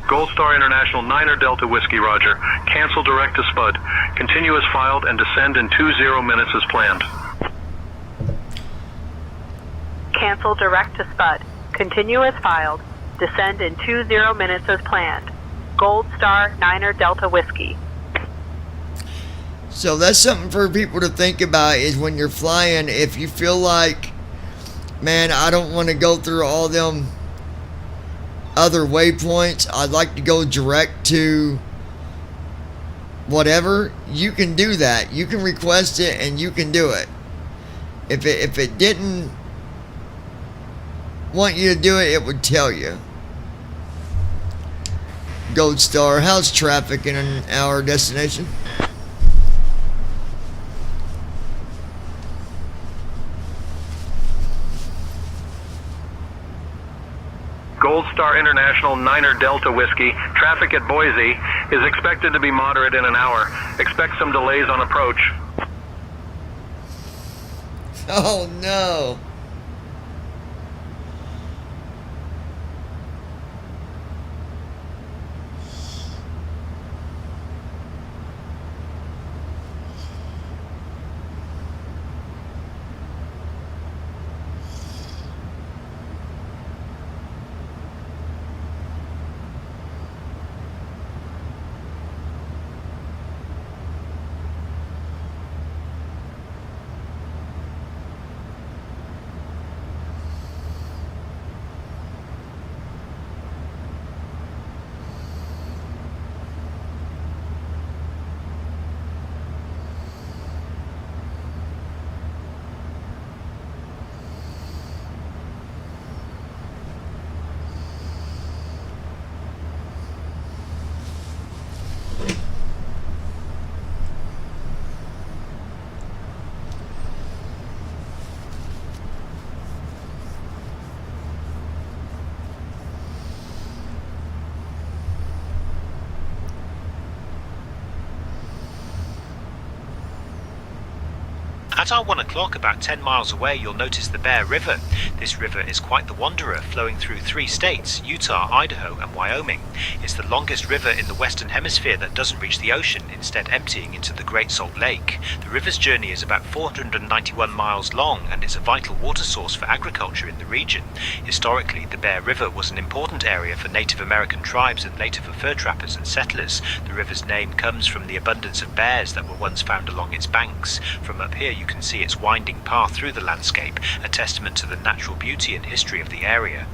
Gold Star International 9er Delta Whiskey, roger. Cancel direct to Spud. Continue as filed and descend in 20 minutes as planned. Cancel direct to Spud. Continue as filed. Descend in 20 minutes as planned. Gold Star 9er Delta Whiskey. So that's something for people to think about, is when you're flying, if you feel like, man, I don't want to go through all them other waypoints, I'd like to go direct to whatever, you can do that. You can request it and you can do it. If it didn't want you to do it, it would tell you. Gold Star, how's traffic in our destination? Gold Star International Niner Delta Whiskey, traffic at Boise is expected to be moderate in an hour. Expect some delays on approach. Oh no. At our 1 o'clock, about 10 miles away, you'll notice the Bear River. This river is quite the wanderer, flowing through 3 states, Utah, Idaho and Wyoming. It's the longest river in the Western Hemisphere that doesn't reach the ocean, instead emptying into the Great Salt Lake. The river's journey is about 491 miles long and is a vital water source for agriculture in the region. Historically, the Bear River was an important area for Native American tribes and later for fur trappers and settlers. The river's name comes from the abundance of bears that were once found along its banks. From up here you can see its winding path through the landscape, a testament to the natural beauty and history of the area.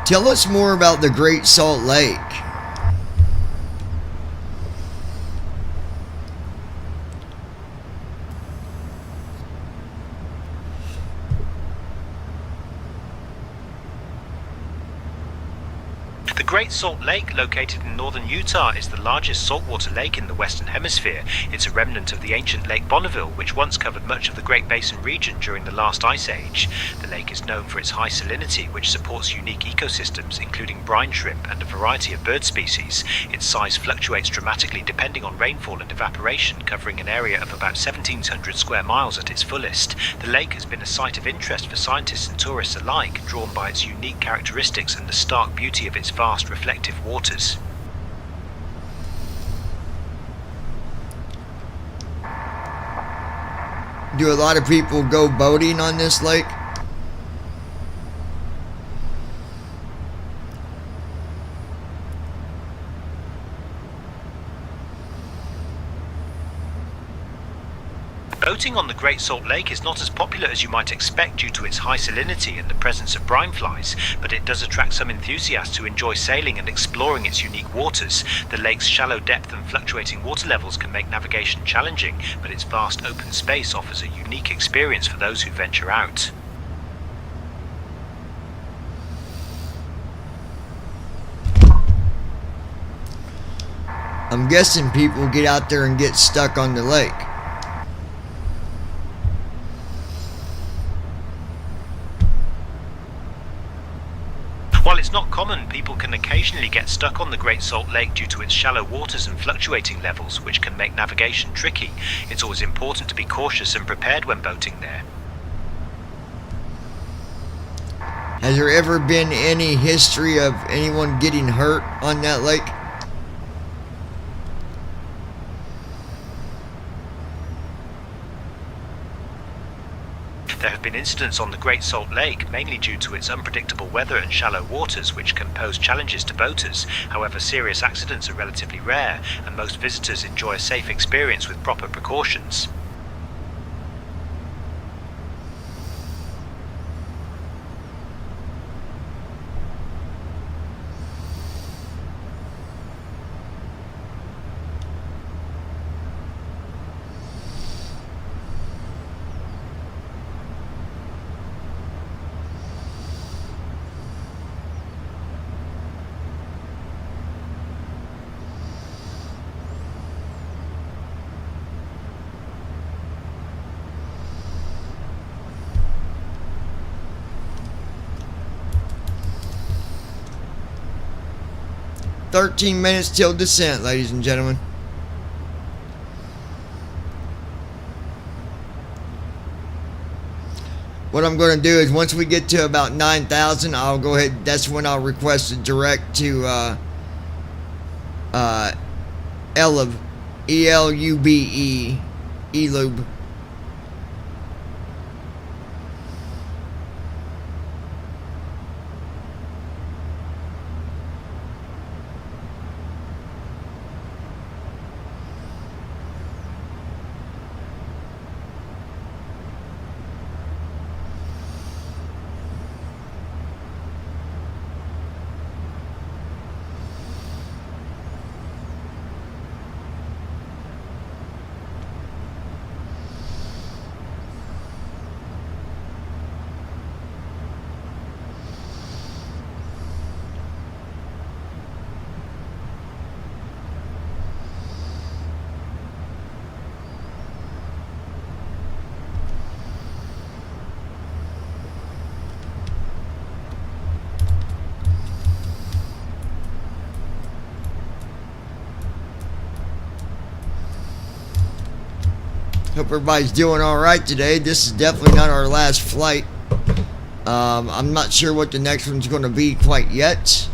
Tell us more about the Great Salt Lake. The Great Salt Lake, located in northern Utah, is the largest saltwater lake in the Western Hemisphere. It's a remnant of the ancient Lake Bonneville, which once covered much of the Great Basin region during the last ice age. The lake is known for its high salinity, which supports unique ecosystems, including brine shrimp and a variety of bird species. Its size fluctuates dramatically depending on rainfall and evaporation, covering an area of about 1,700 square miles at its fullest. The lake has been a site of interest for scientists and tourists alike, drawn by its unique characteristics and the stark beauty of its vast reflective waters. Do a lot of people go boating on this lake? Boating on the Great Salt Lake is not as popular as you might expect due to its high salinity and the presence of brine flies, but it does attract some enthusiasts who enjoy sailing and exploring its unique waters. The lake's shallow depth and fluctuating water levels can make navigation challenging, but its vast open space offers a unique experience for those who venture out. I'm guessing people get out there and get stuck on the lake. While it's not common, people can occasionally get stuck on the Great Salt Lake due to its shallow waters and fluctuating levels, which can make navigation tricky. It's always important to be cautious and prepared when boating there. Has there ever been any history of anyone getting hurt on that lake? There have been incidents on the Great Salt Lake, mainly due to its unpredictable weather and shallow waters, which can pose challenges to boaters. However, serious accidents are relatively rare, and most visitors enjoy a safe experience with proper precautions. 13 minutes till descent, ladies and gentlemen. What I'm going to do is once we get to about 9,000, I'll go ahead. That's when I'll request a direct to Elub, ELUBE, Elub. Hope everybody's doing alright today. This is definitely not our last flight. I'm not sure what the next one's going to be quite yet,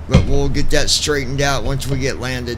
but we'll get that straightened out once we get landed.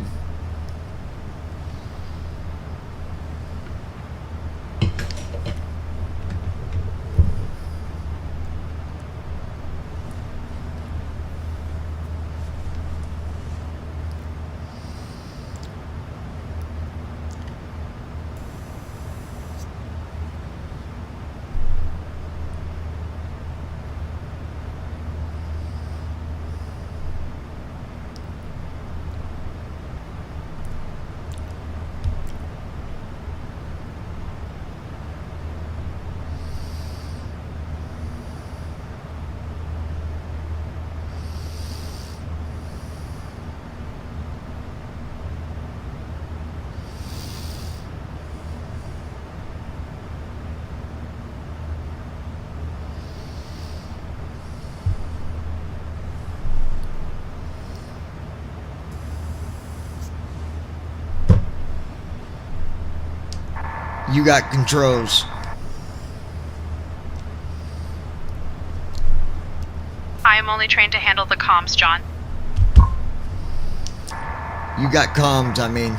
You got controls. I am only trained to handle the comms, John. You got comms, I mean.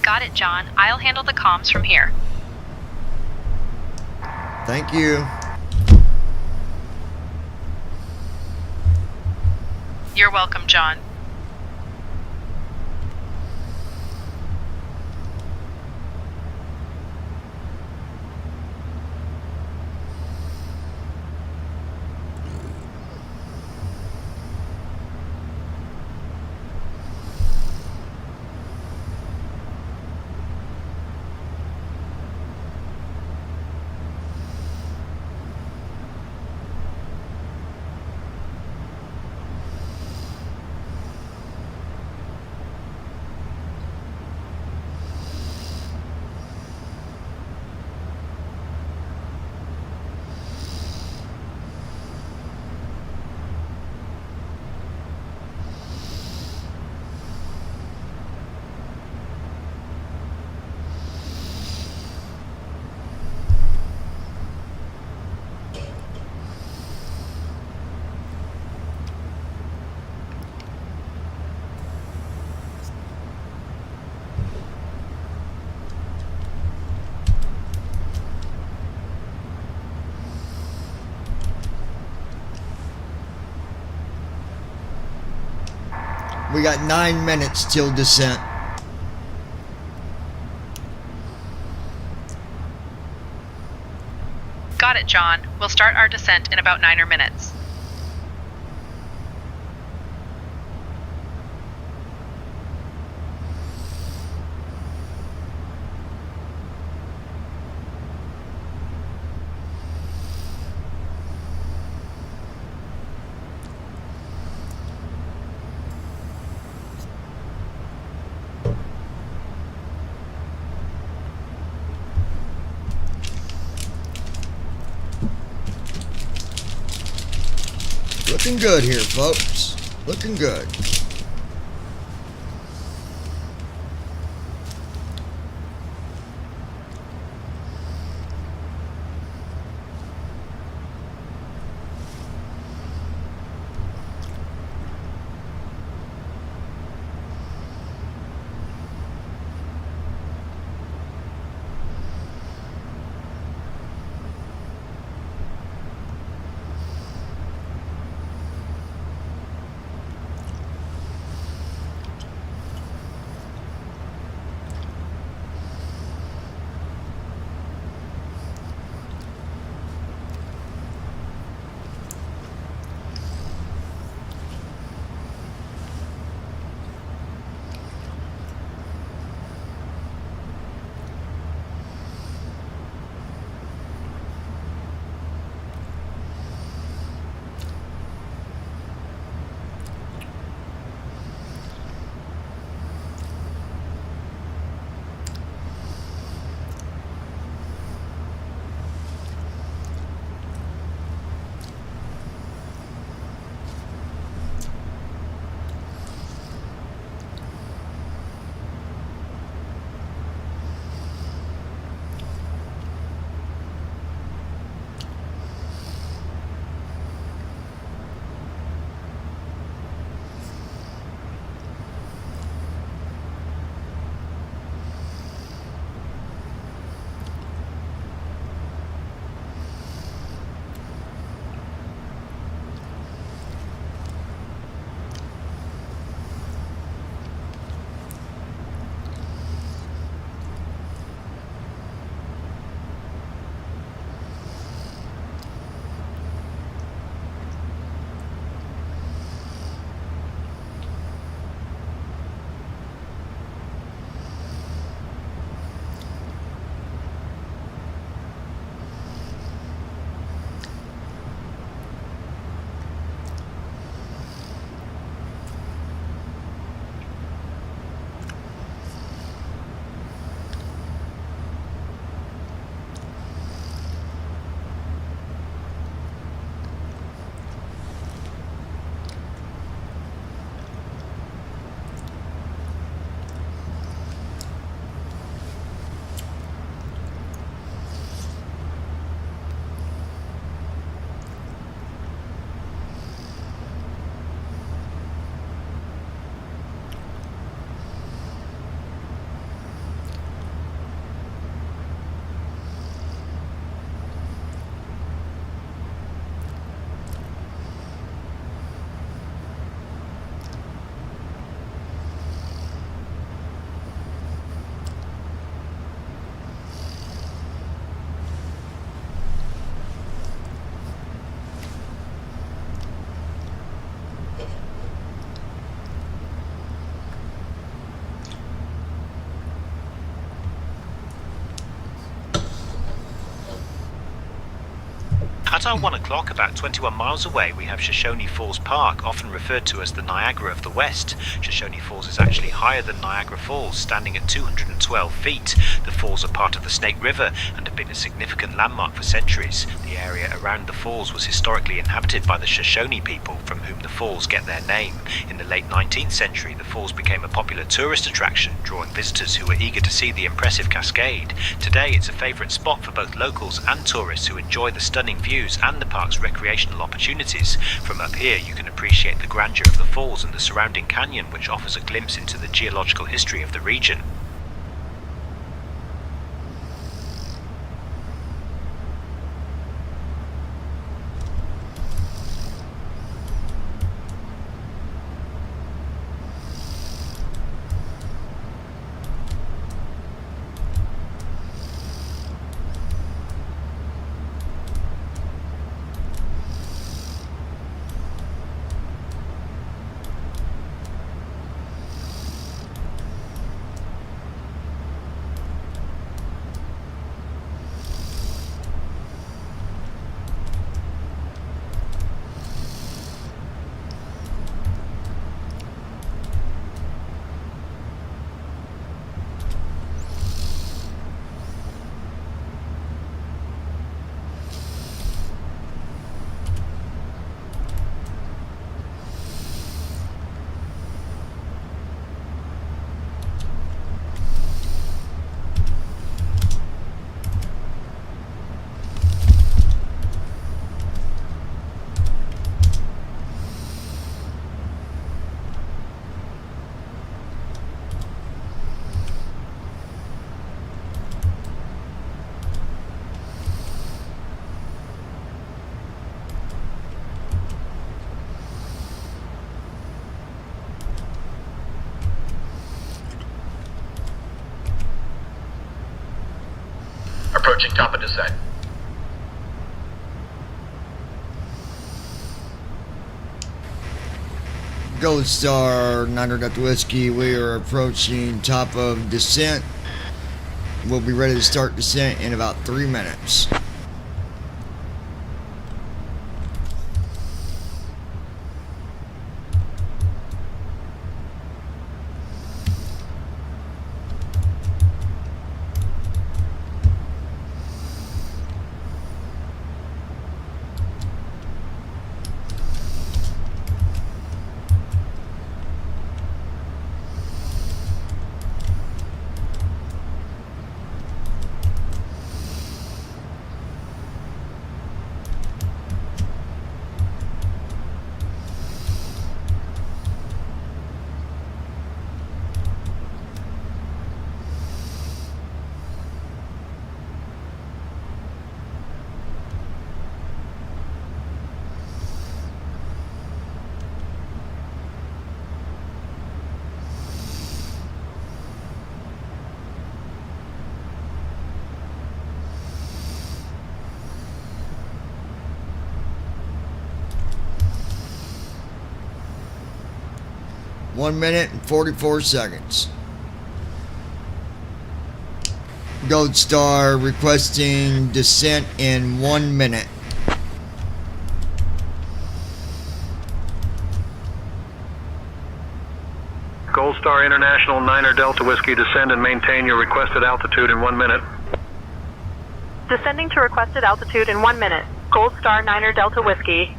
Got it, John. I'll handle the comms from here. Thank you. You're welcome, John. We got 9 minutes till descent. Got it, John. We'll start our descent in about 9 minutes. looking good here, folks. Looking good. At our 1 o'clock, about 21 miles away, we have Shoshone Falls Park, often referred to as the Niagara of the West. Shoshone Falls is actually higher than Niagara Falls, standing at 212 feet. The falls are part of the Snake River and have been a significant landmark for centuries. The area around the falls was historically inhabited by the Shoshone people, from whom the falls get their name. In the late 19th century, the falls became a popular tourist attraction, drawing visitors who were eager to see the impressive cascade. Today, it's a favourite spot for both locals and tourists who enjoy the stunning views and the park's recreational opportunities. From up here, you can appreciate the grandeur of the falls and the surrounding canyon, which offers a glimpse into the geological history of the region. Approaching top of descent. Gold Star, Niner Delta Whiskey, we are approaching top of descent. We'll be ready to start descent in about 3 minutes. One minute and 44 seconds. Gold Star requesting descent in 1 minute. Gold Star International, Niner Delta Whiskey, descend and maintain your requested altitude in 1 minute. Descending to requested altitude in 1 minute. Gold Star Niner Delta Whiskey.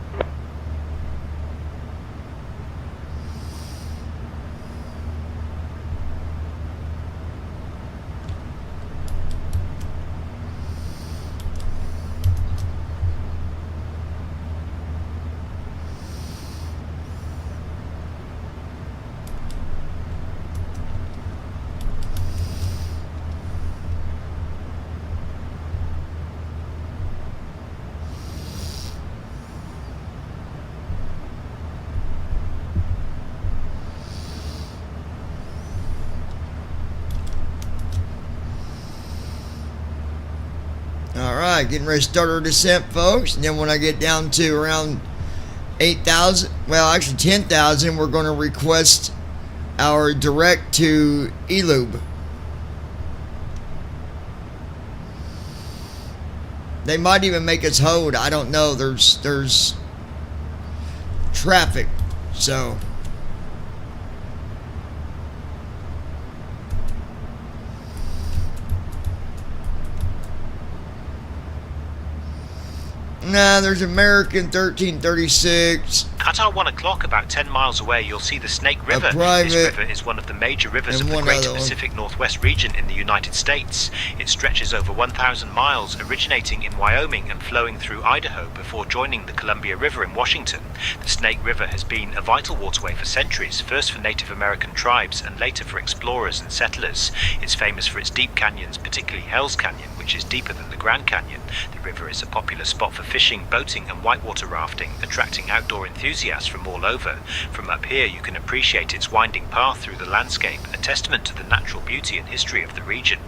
Alright, getting ready to start our descent, folks. And then when I get down to around 8,000, well, actually 10,000, we're going to request our direct to Elub. They might even make us hold. I don't know. There's traffic, so... Nah, there's American 1336. At our 1 o'clock, about 10 miles away, you'll see the Snake River. Private, this river is one of the major rivers of the Greater Pacific Northwest region in the United States. It stretches over 1,000 miles, originating in Wyoming and flowing through Idaho before joining the Columbia River in Washington. The Snake River has been a vital waterway for centuries, first for Native American tribes and later for explorers and settlers. It's famous for its deep canyons, particularly Hell's Canyon, which is deeper than the Grand Canyon. The river is a popular spot for fishing, boating and whitewater rafting, attracting outdoor enthusiasts from all over. From up here you can appreciate its winding path through the landscape, a testament to the natural beauty and history of the region.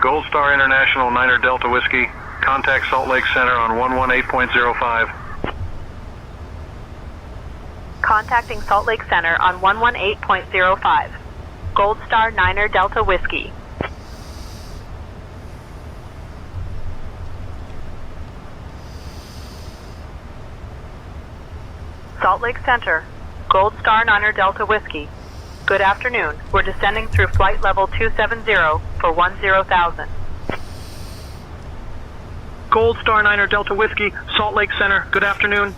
Gold Star International Niner Delta Whiskey, contact Salt Lake Center on 118.05. Contacting Salt Lake Center on 118.05. Gold Star Niner Delta Whiskey. Salt Lake Center, Gold Star Niner Delta Whiskey. Good afternoon. We're descending through flight level 270 for 10,000. Gold Star Niner Delta Whiskey, Salt Lake Center. Good afternoon.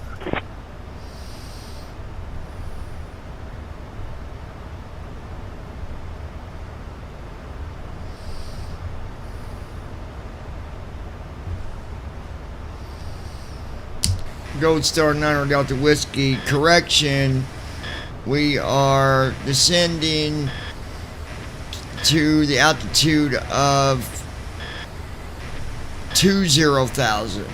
Gold Star Niner Delta Whiskey, correction, we are descending to the altitude of 20,000.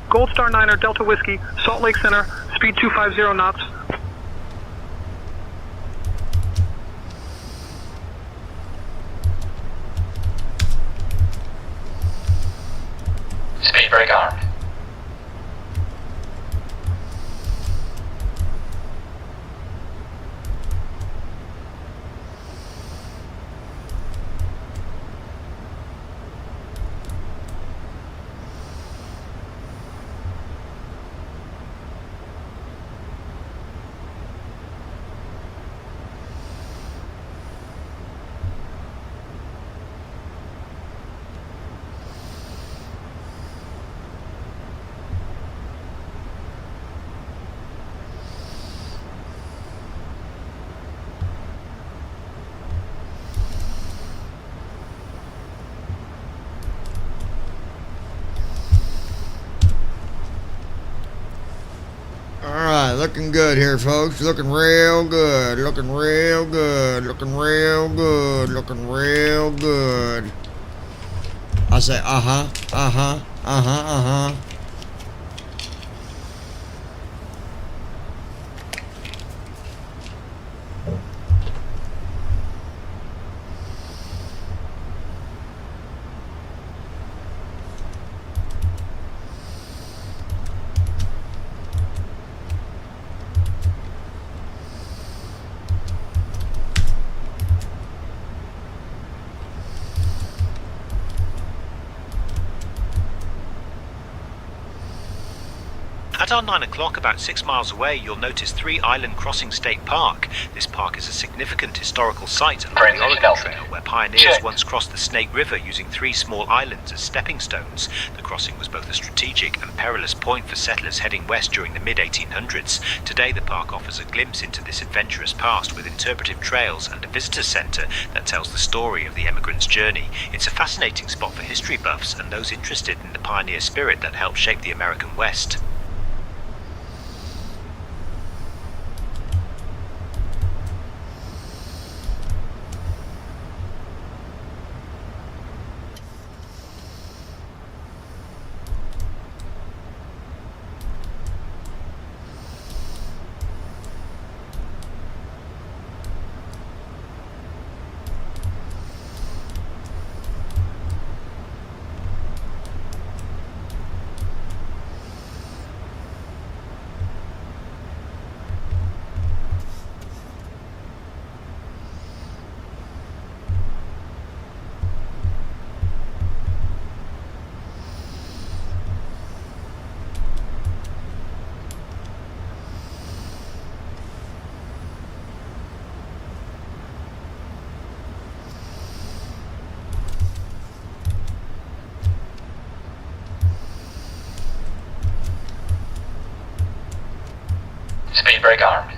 Gold Star Niner Delta Whiskey, Salt Lake Center, speed 250 knots. Speed brake armed. Alright, looking good here, folks. Looking real good. Looking real good. Looking real good. Looking real good. I say, uh-huh, uh-huh, uh-huh, uh-huh. At our 9 o'clock, about 6 miles away, you'll notice 3 Island Crossing State Park. This park is a significant historical site along the Oregon Trail, where pioneers once crossed the Snake River using 3 small islands as stepping stones. The crossing was both a strategic and perilous point for settlers heading west during the mid-1800s. Today, the park offers a glimpse into this adventurous past with interpretive trails and a visitor center that tells the story of the emigrants' journey. It's a fascinating spot for history buffs and those interested in the pioneer spirit that helped shape the American West. Speed brake armed.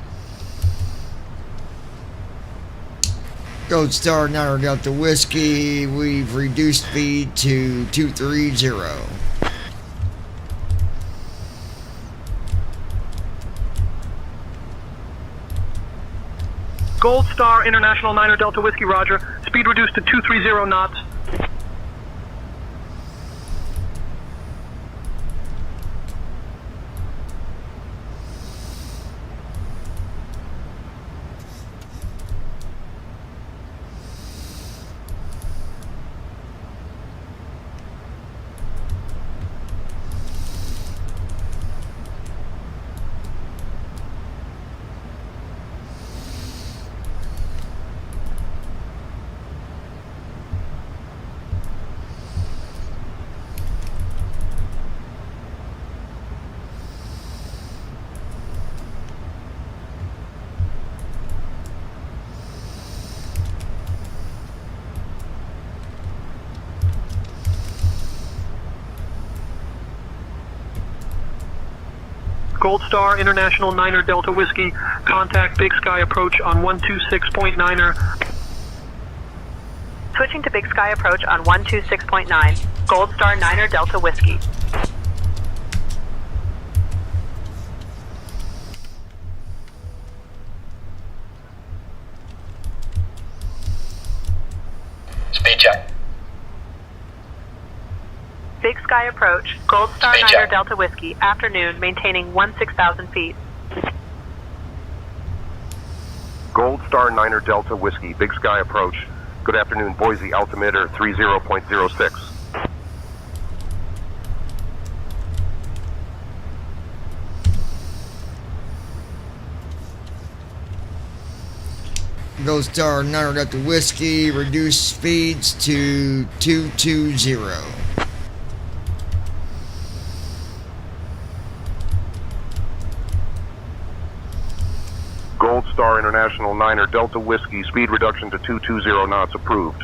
Gold Star Niner Delta Whiskey, we've reduced speed to 230. Gold Star International Niner Delta Whiskey, roger. Speed reduced to 230 knots. Gold Star International 9er Delta Whiskey, contact Big Sky approach on 126.9er. Switching to Big Sky approach on 126.9, Gold Star 9er Delta Whiskey. Speed check. Big Sky approach, Gold Star Speed 9er check. Delta Whiskey, afternoon, maintaining 16,000 feet. Gold Star 9er Delta Whiskey, Big Sky approach. Good afternoon, Boise altimeter 30.06. Gold Star 9er Delta Whiskey, reduce speeds to 220. Gold Star International 9er Delta Whiskey, speed reduction to 220 knots approved.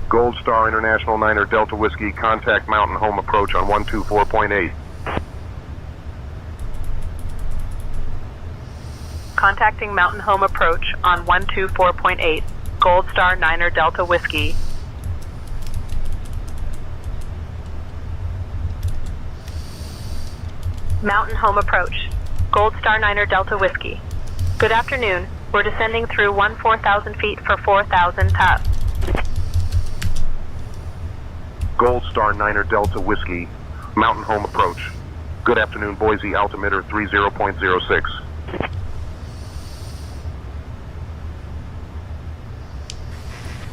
Gold Star International 9er Delta Whiskey, contact Mountain Home approach on 124.8. Contacting Mountain Home approach on 124.8, Gold Star 9er Delta Whiskey. Mountain Home approach, Gold Star 9er Delta Whiskey. Good afternoon. We're descending through 14,000 feet for 4,000 taps. Gold Star 9er Delta Whiskey, Mountain Home approach. Good afternoon, Boise altimeter 30.06.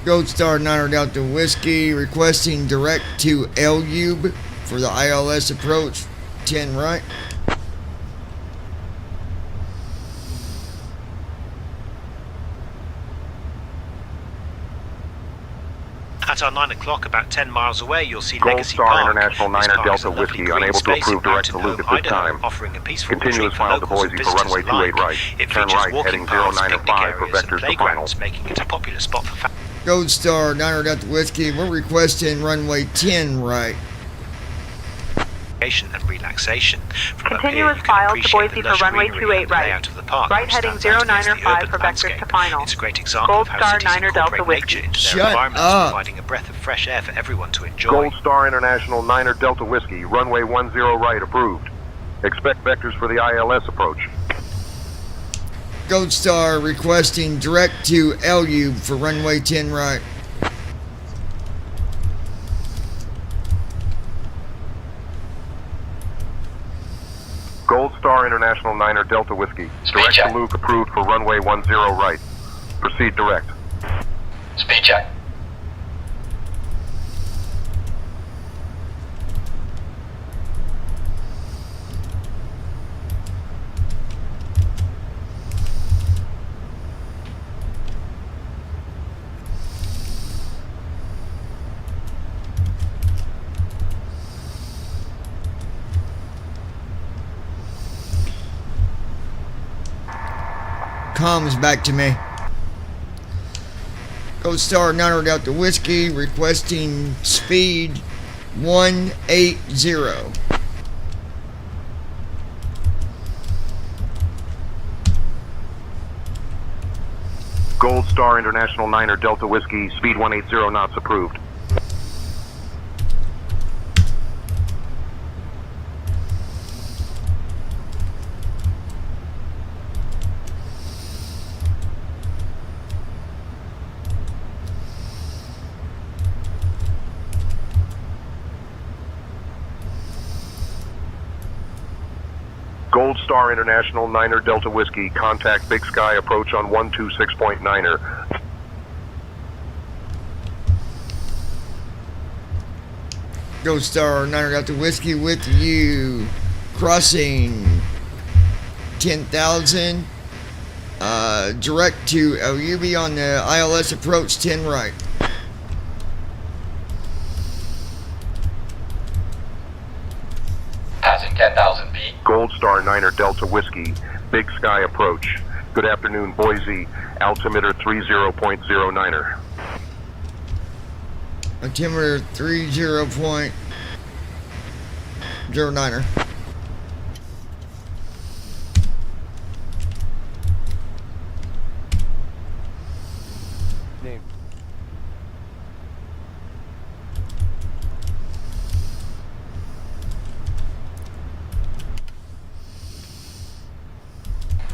Gold Star 9er Delta Whiskey, requesting direct to LUB for the ILS approach, 10 right. At our 9 o'clock, about 10 miles away, you'll see Gold Legacy Star Park. International This 9er park is Delta a lovely Whiskey, green unable to space approve in direct to Mountain Luke at Home, this Idaho, time. offering a peaceful Continuous retreat for file to locals and Boise for visitors runway alike. 28 right. It Turn features right, walking heading paths, 09 to picnic 5 for areas, and vectors to final. playgrounds, making it a popular spot for families. Gold Star 9er Delta Whiskey, we're requesting runway 10 right. And relaxation. From up here, Continuous you can file to appreciate Boise the for lush runway greenery 28 and the right. layout of the park, Right which heading stands out against the 095 urban for vectors landscape. to final. It's a great example Gold of how Star cities 9er Delta incorporate Whiskey. nature into their Shut environments, up. providing a breath of fresh air for everyone to enjoy. Gold Star International 9er Delta Whiskey, runway 10 right approved. Expect vectors for the ILS approach. Gold Star requesting direct to LUB for runway 10 right. Gold Star International 9er Delta Whiskey, direct check. to Luke approved for runway 10 right. Proceed direct. Speed check. Comms back to me. Gold Star 9er Delta Whiskey, requesting speed 180. Gold Star International 9er Delta Whiskey, speed 180 knots approved. Gold Star International 9er Delta Whiskey, contact Big Sky approach on 126.9er. Gold Star 9er Delta Whiskey with you. Crossing 10,000. Direct to LUB on the ILS approach 10 right. passing 10,000 feet. Gold Star Niner Delta Whiskey, Big Sky approach. Good afternoon, Boise. Altimeter 30.09er. Altimeter 30.09er. Name.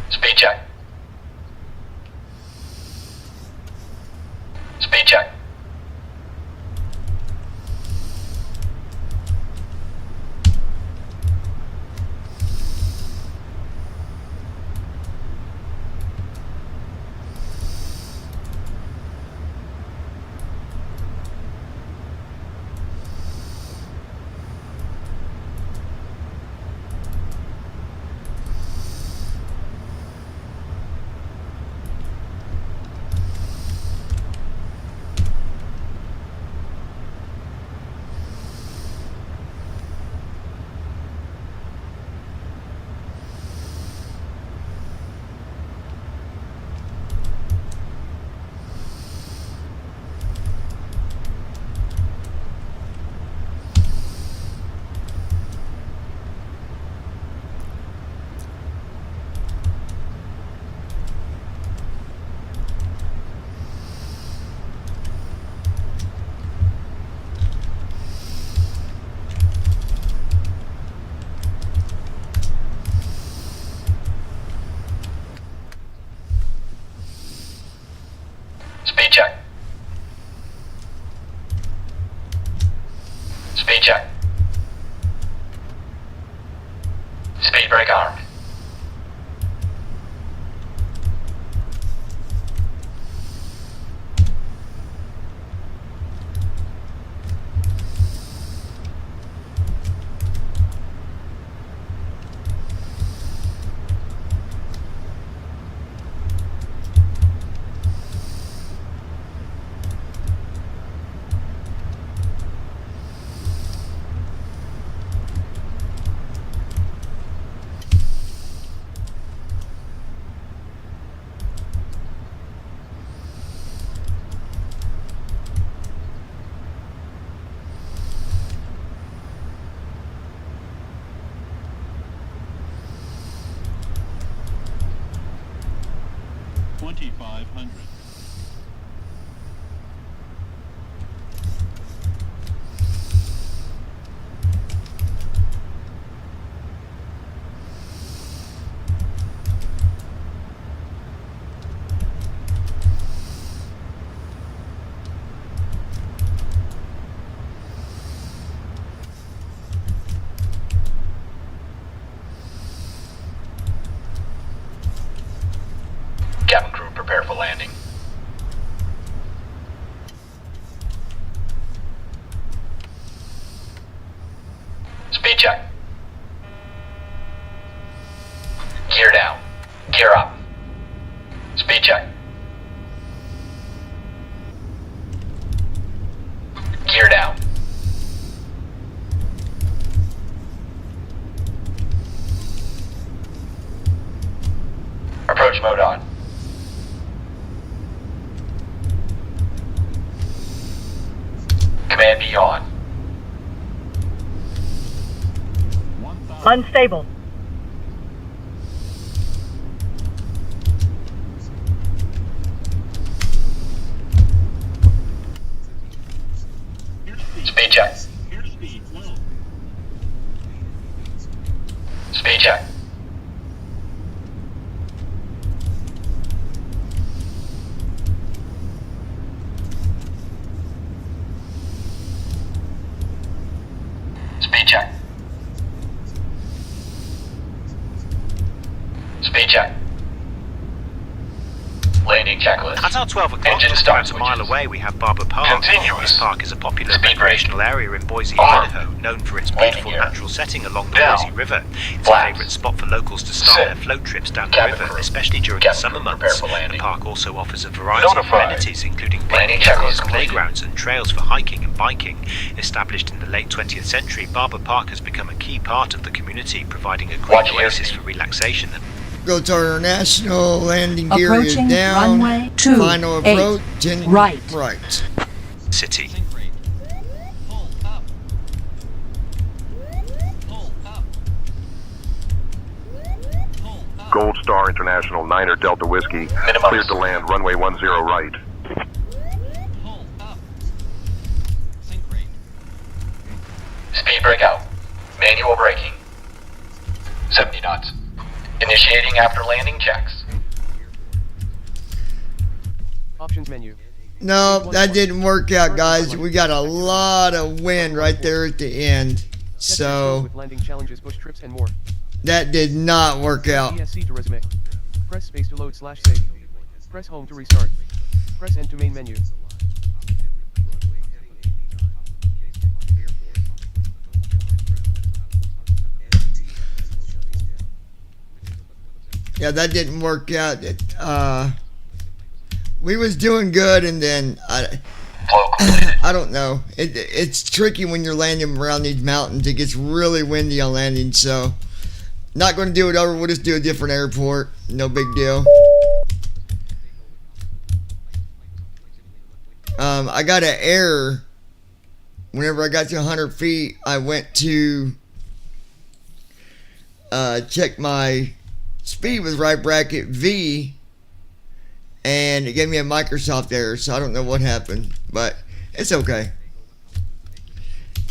Speed check. Speed check. Speed check. Speed check. Speed brake armed. Cabin crew, prepare for landing. Speed check. Gear down. Gear up. Speed check. Gear down. Approach mode on. Command be on. Unstable. Speed check. Speed check. Speed check. Speed check. Landing checklist. At our 12 o'clock, Engine just start about a mile switches. away, we have Barber Park. Continuous. This park is a popular Speed brake. recreational area in Boise, Arm. Idaho, known for its Landing beautiful gear. natural setting along the Down. Boise River. It's Flaps. a favourite spot for locals to start Sit. their float trips down the Cabin river, crew. especially during Cabin the summer crew, prepare months. for landing. The park also offers a variety of Notify. amenities, including Landing picnic areas, checklist completed. playgrounds, and trails for hiking and biking. Established in the late 20th century, Barber Park has become a key part of the community, providing a great Watch oasis airspeed. for relaxation. Go to our national landing gear is Approaching down. runway 2, Final 8, approach. and right. Right. City. Gold Star International 9er Delta Whiskey. Minimum. Cleared to land runway 10 right. Speed brake out. Manual braking. 70 knots. Initiating after landing checks. Options menu. No, that didn't work out, guys. We got a lot of wind right there at the end. So With landing challenges, bush trips, and more. that did not work out. ESC to resume. Press space to load /save. Press home to restart. Press end to main menu. Yeah, that didn't work out. We was doing good, and then I don't know. It's tricky when you're landing around these mountains. It gets really windy on landing, so not going to do it over. We'll just do a different airport. No big deal. I got an error. Whenever I got to 100 feet, I went to check my speed with right bracket V, and it gave me a Microsoft error, so I don't know what happened, but it's okay.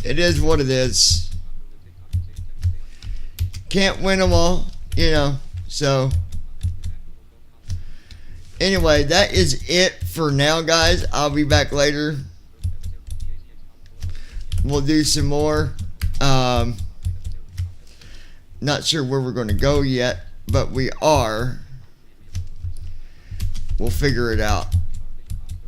It is what it is. Can't win them all, you know, so anyway, that is it for now, guys. I'll be back later. We'll do some more. Not sure where we're going to go yet, but we are. We'll figure it out.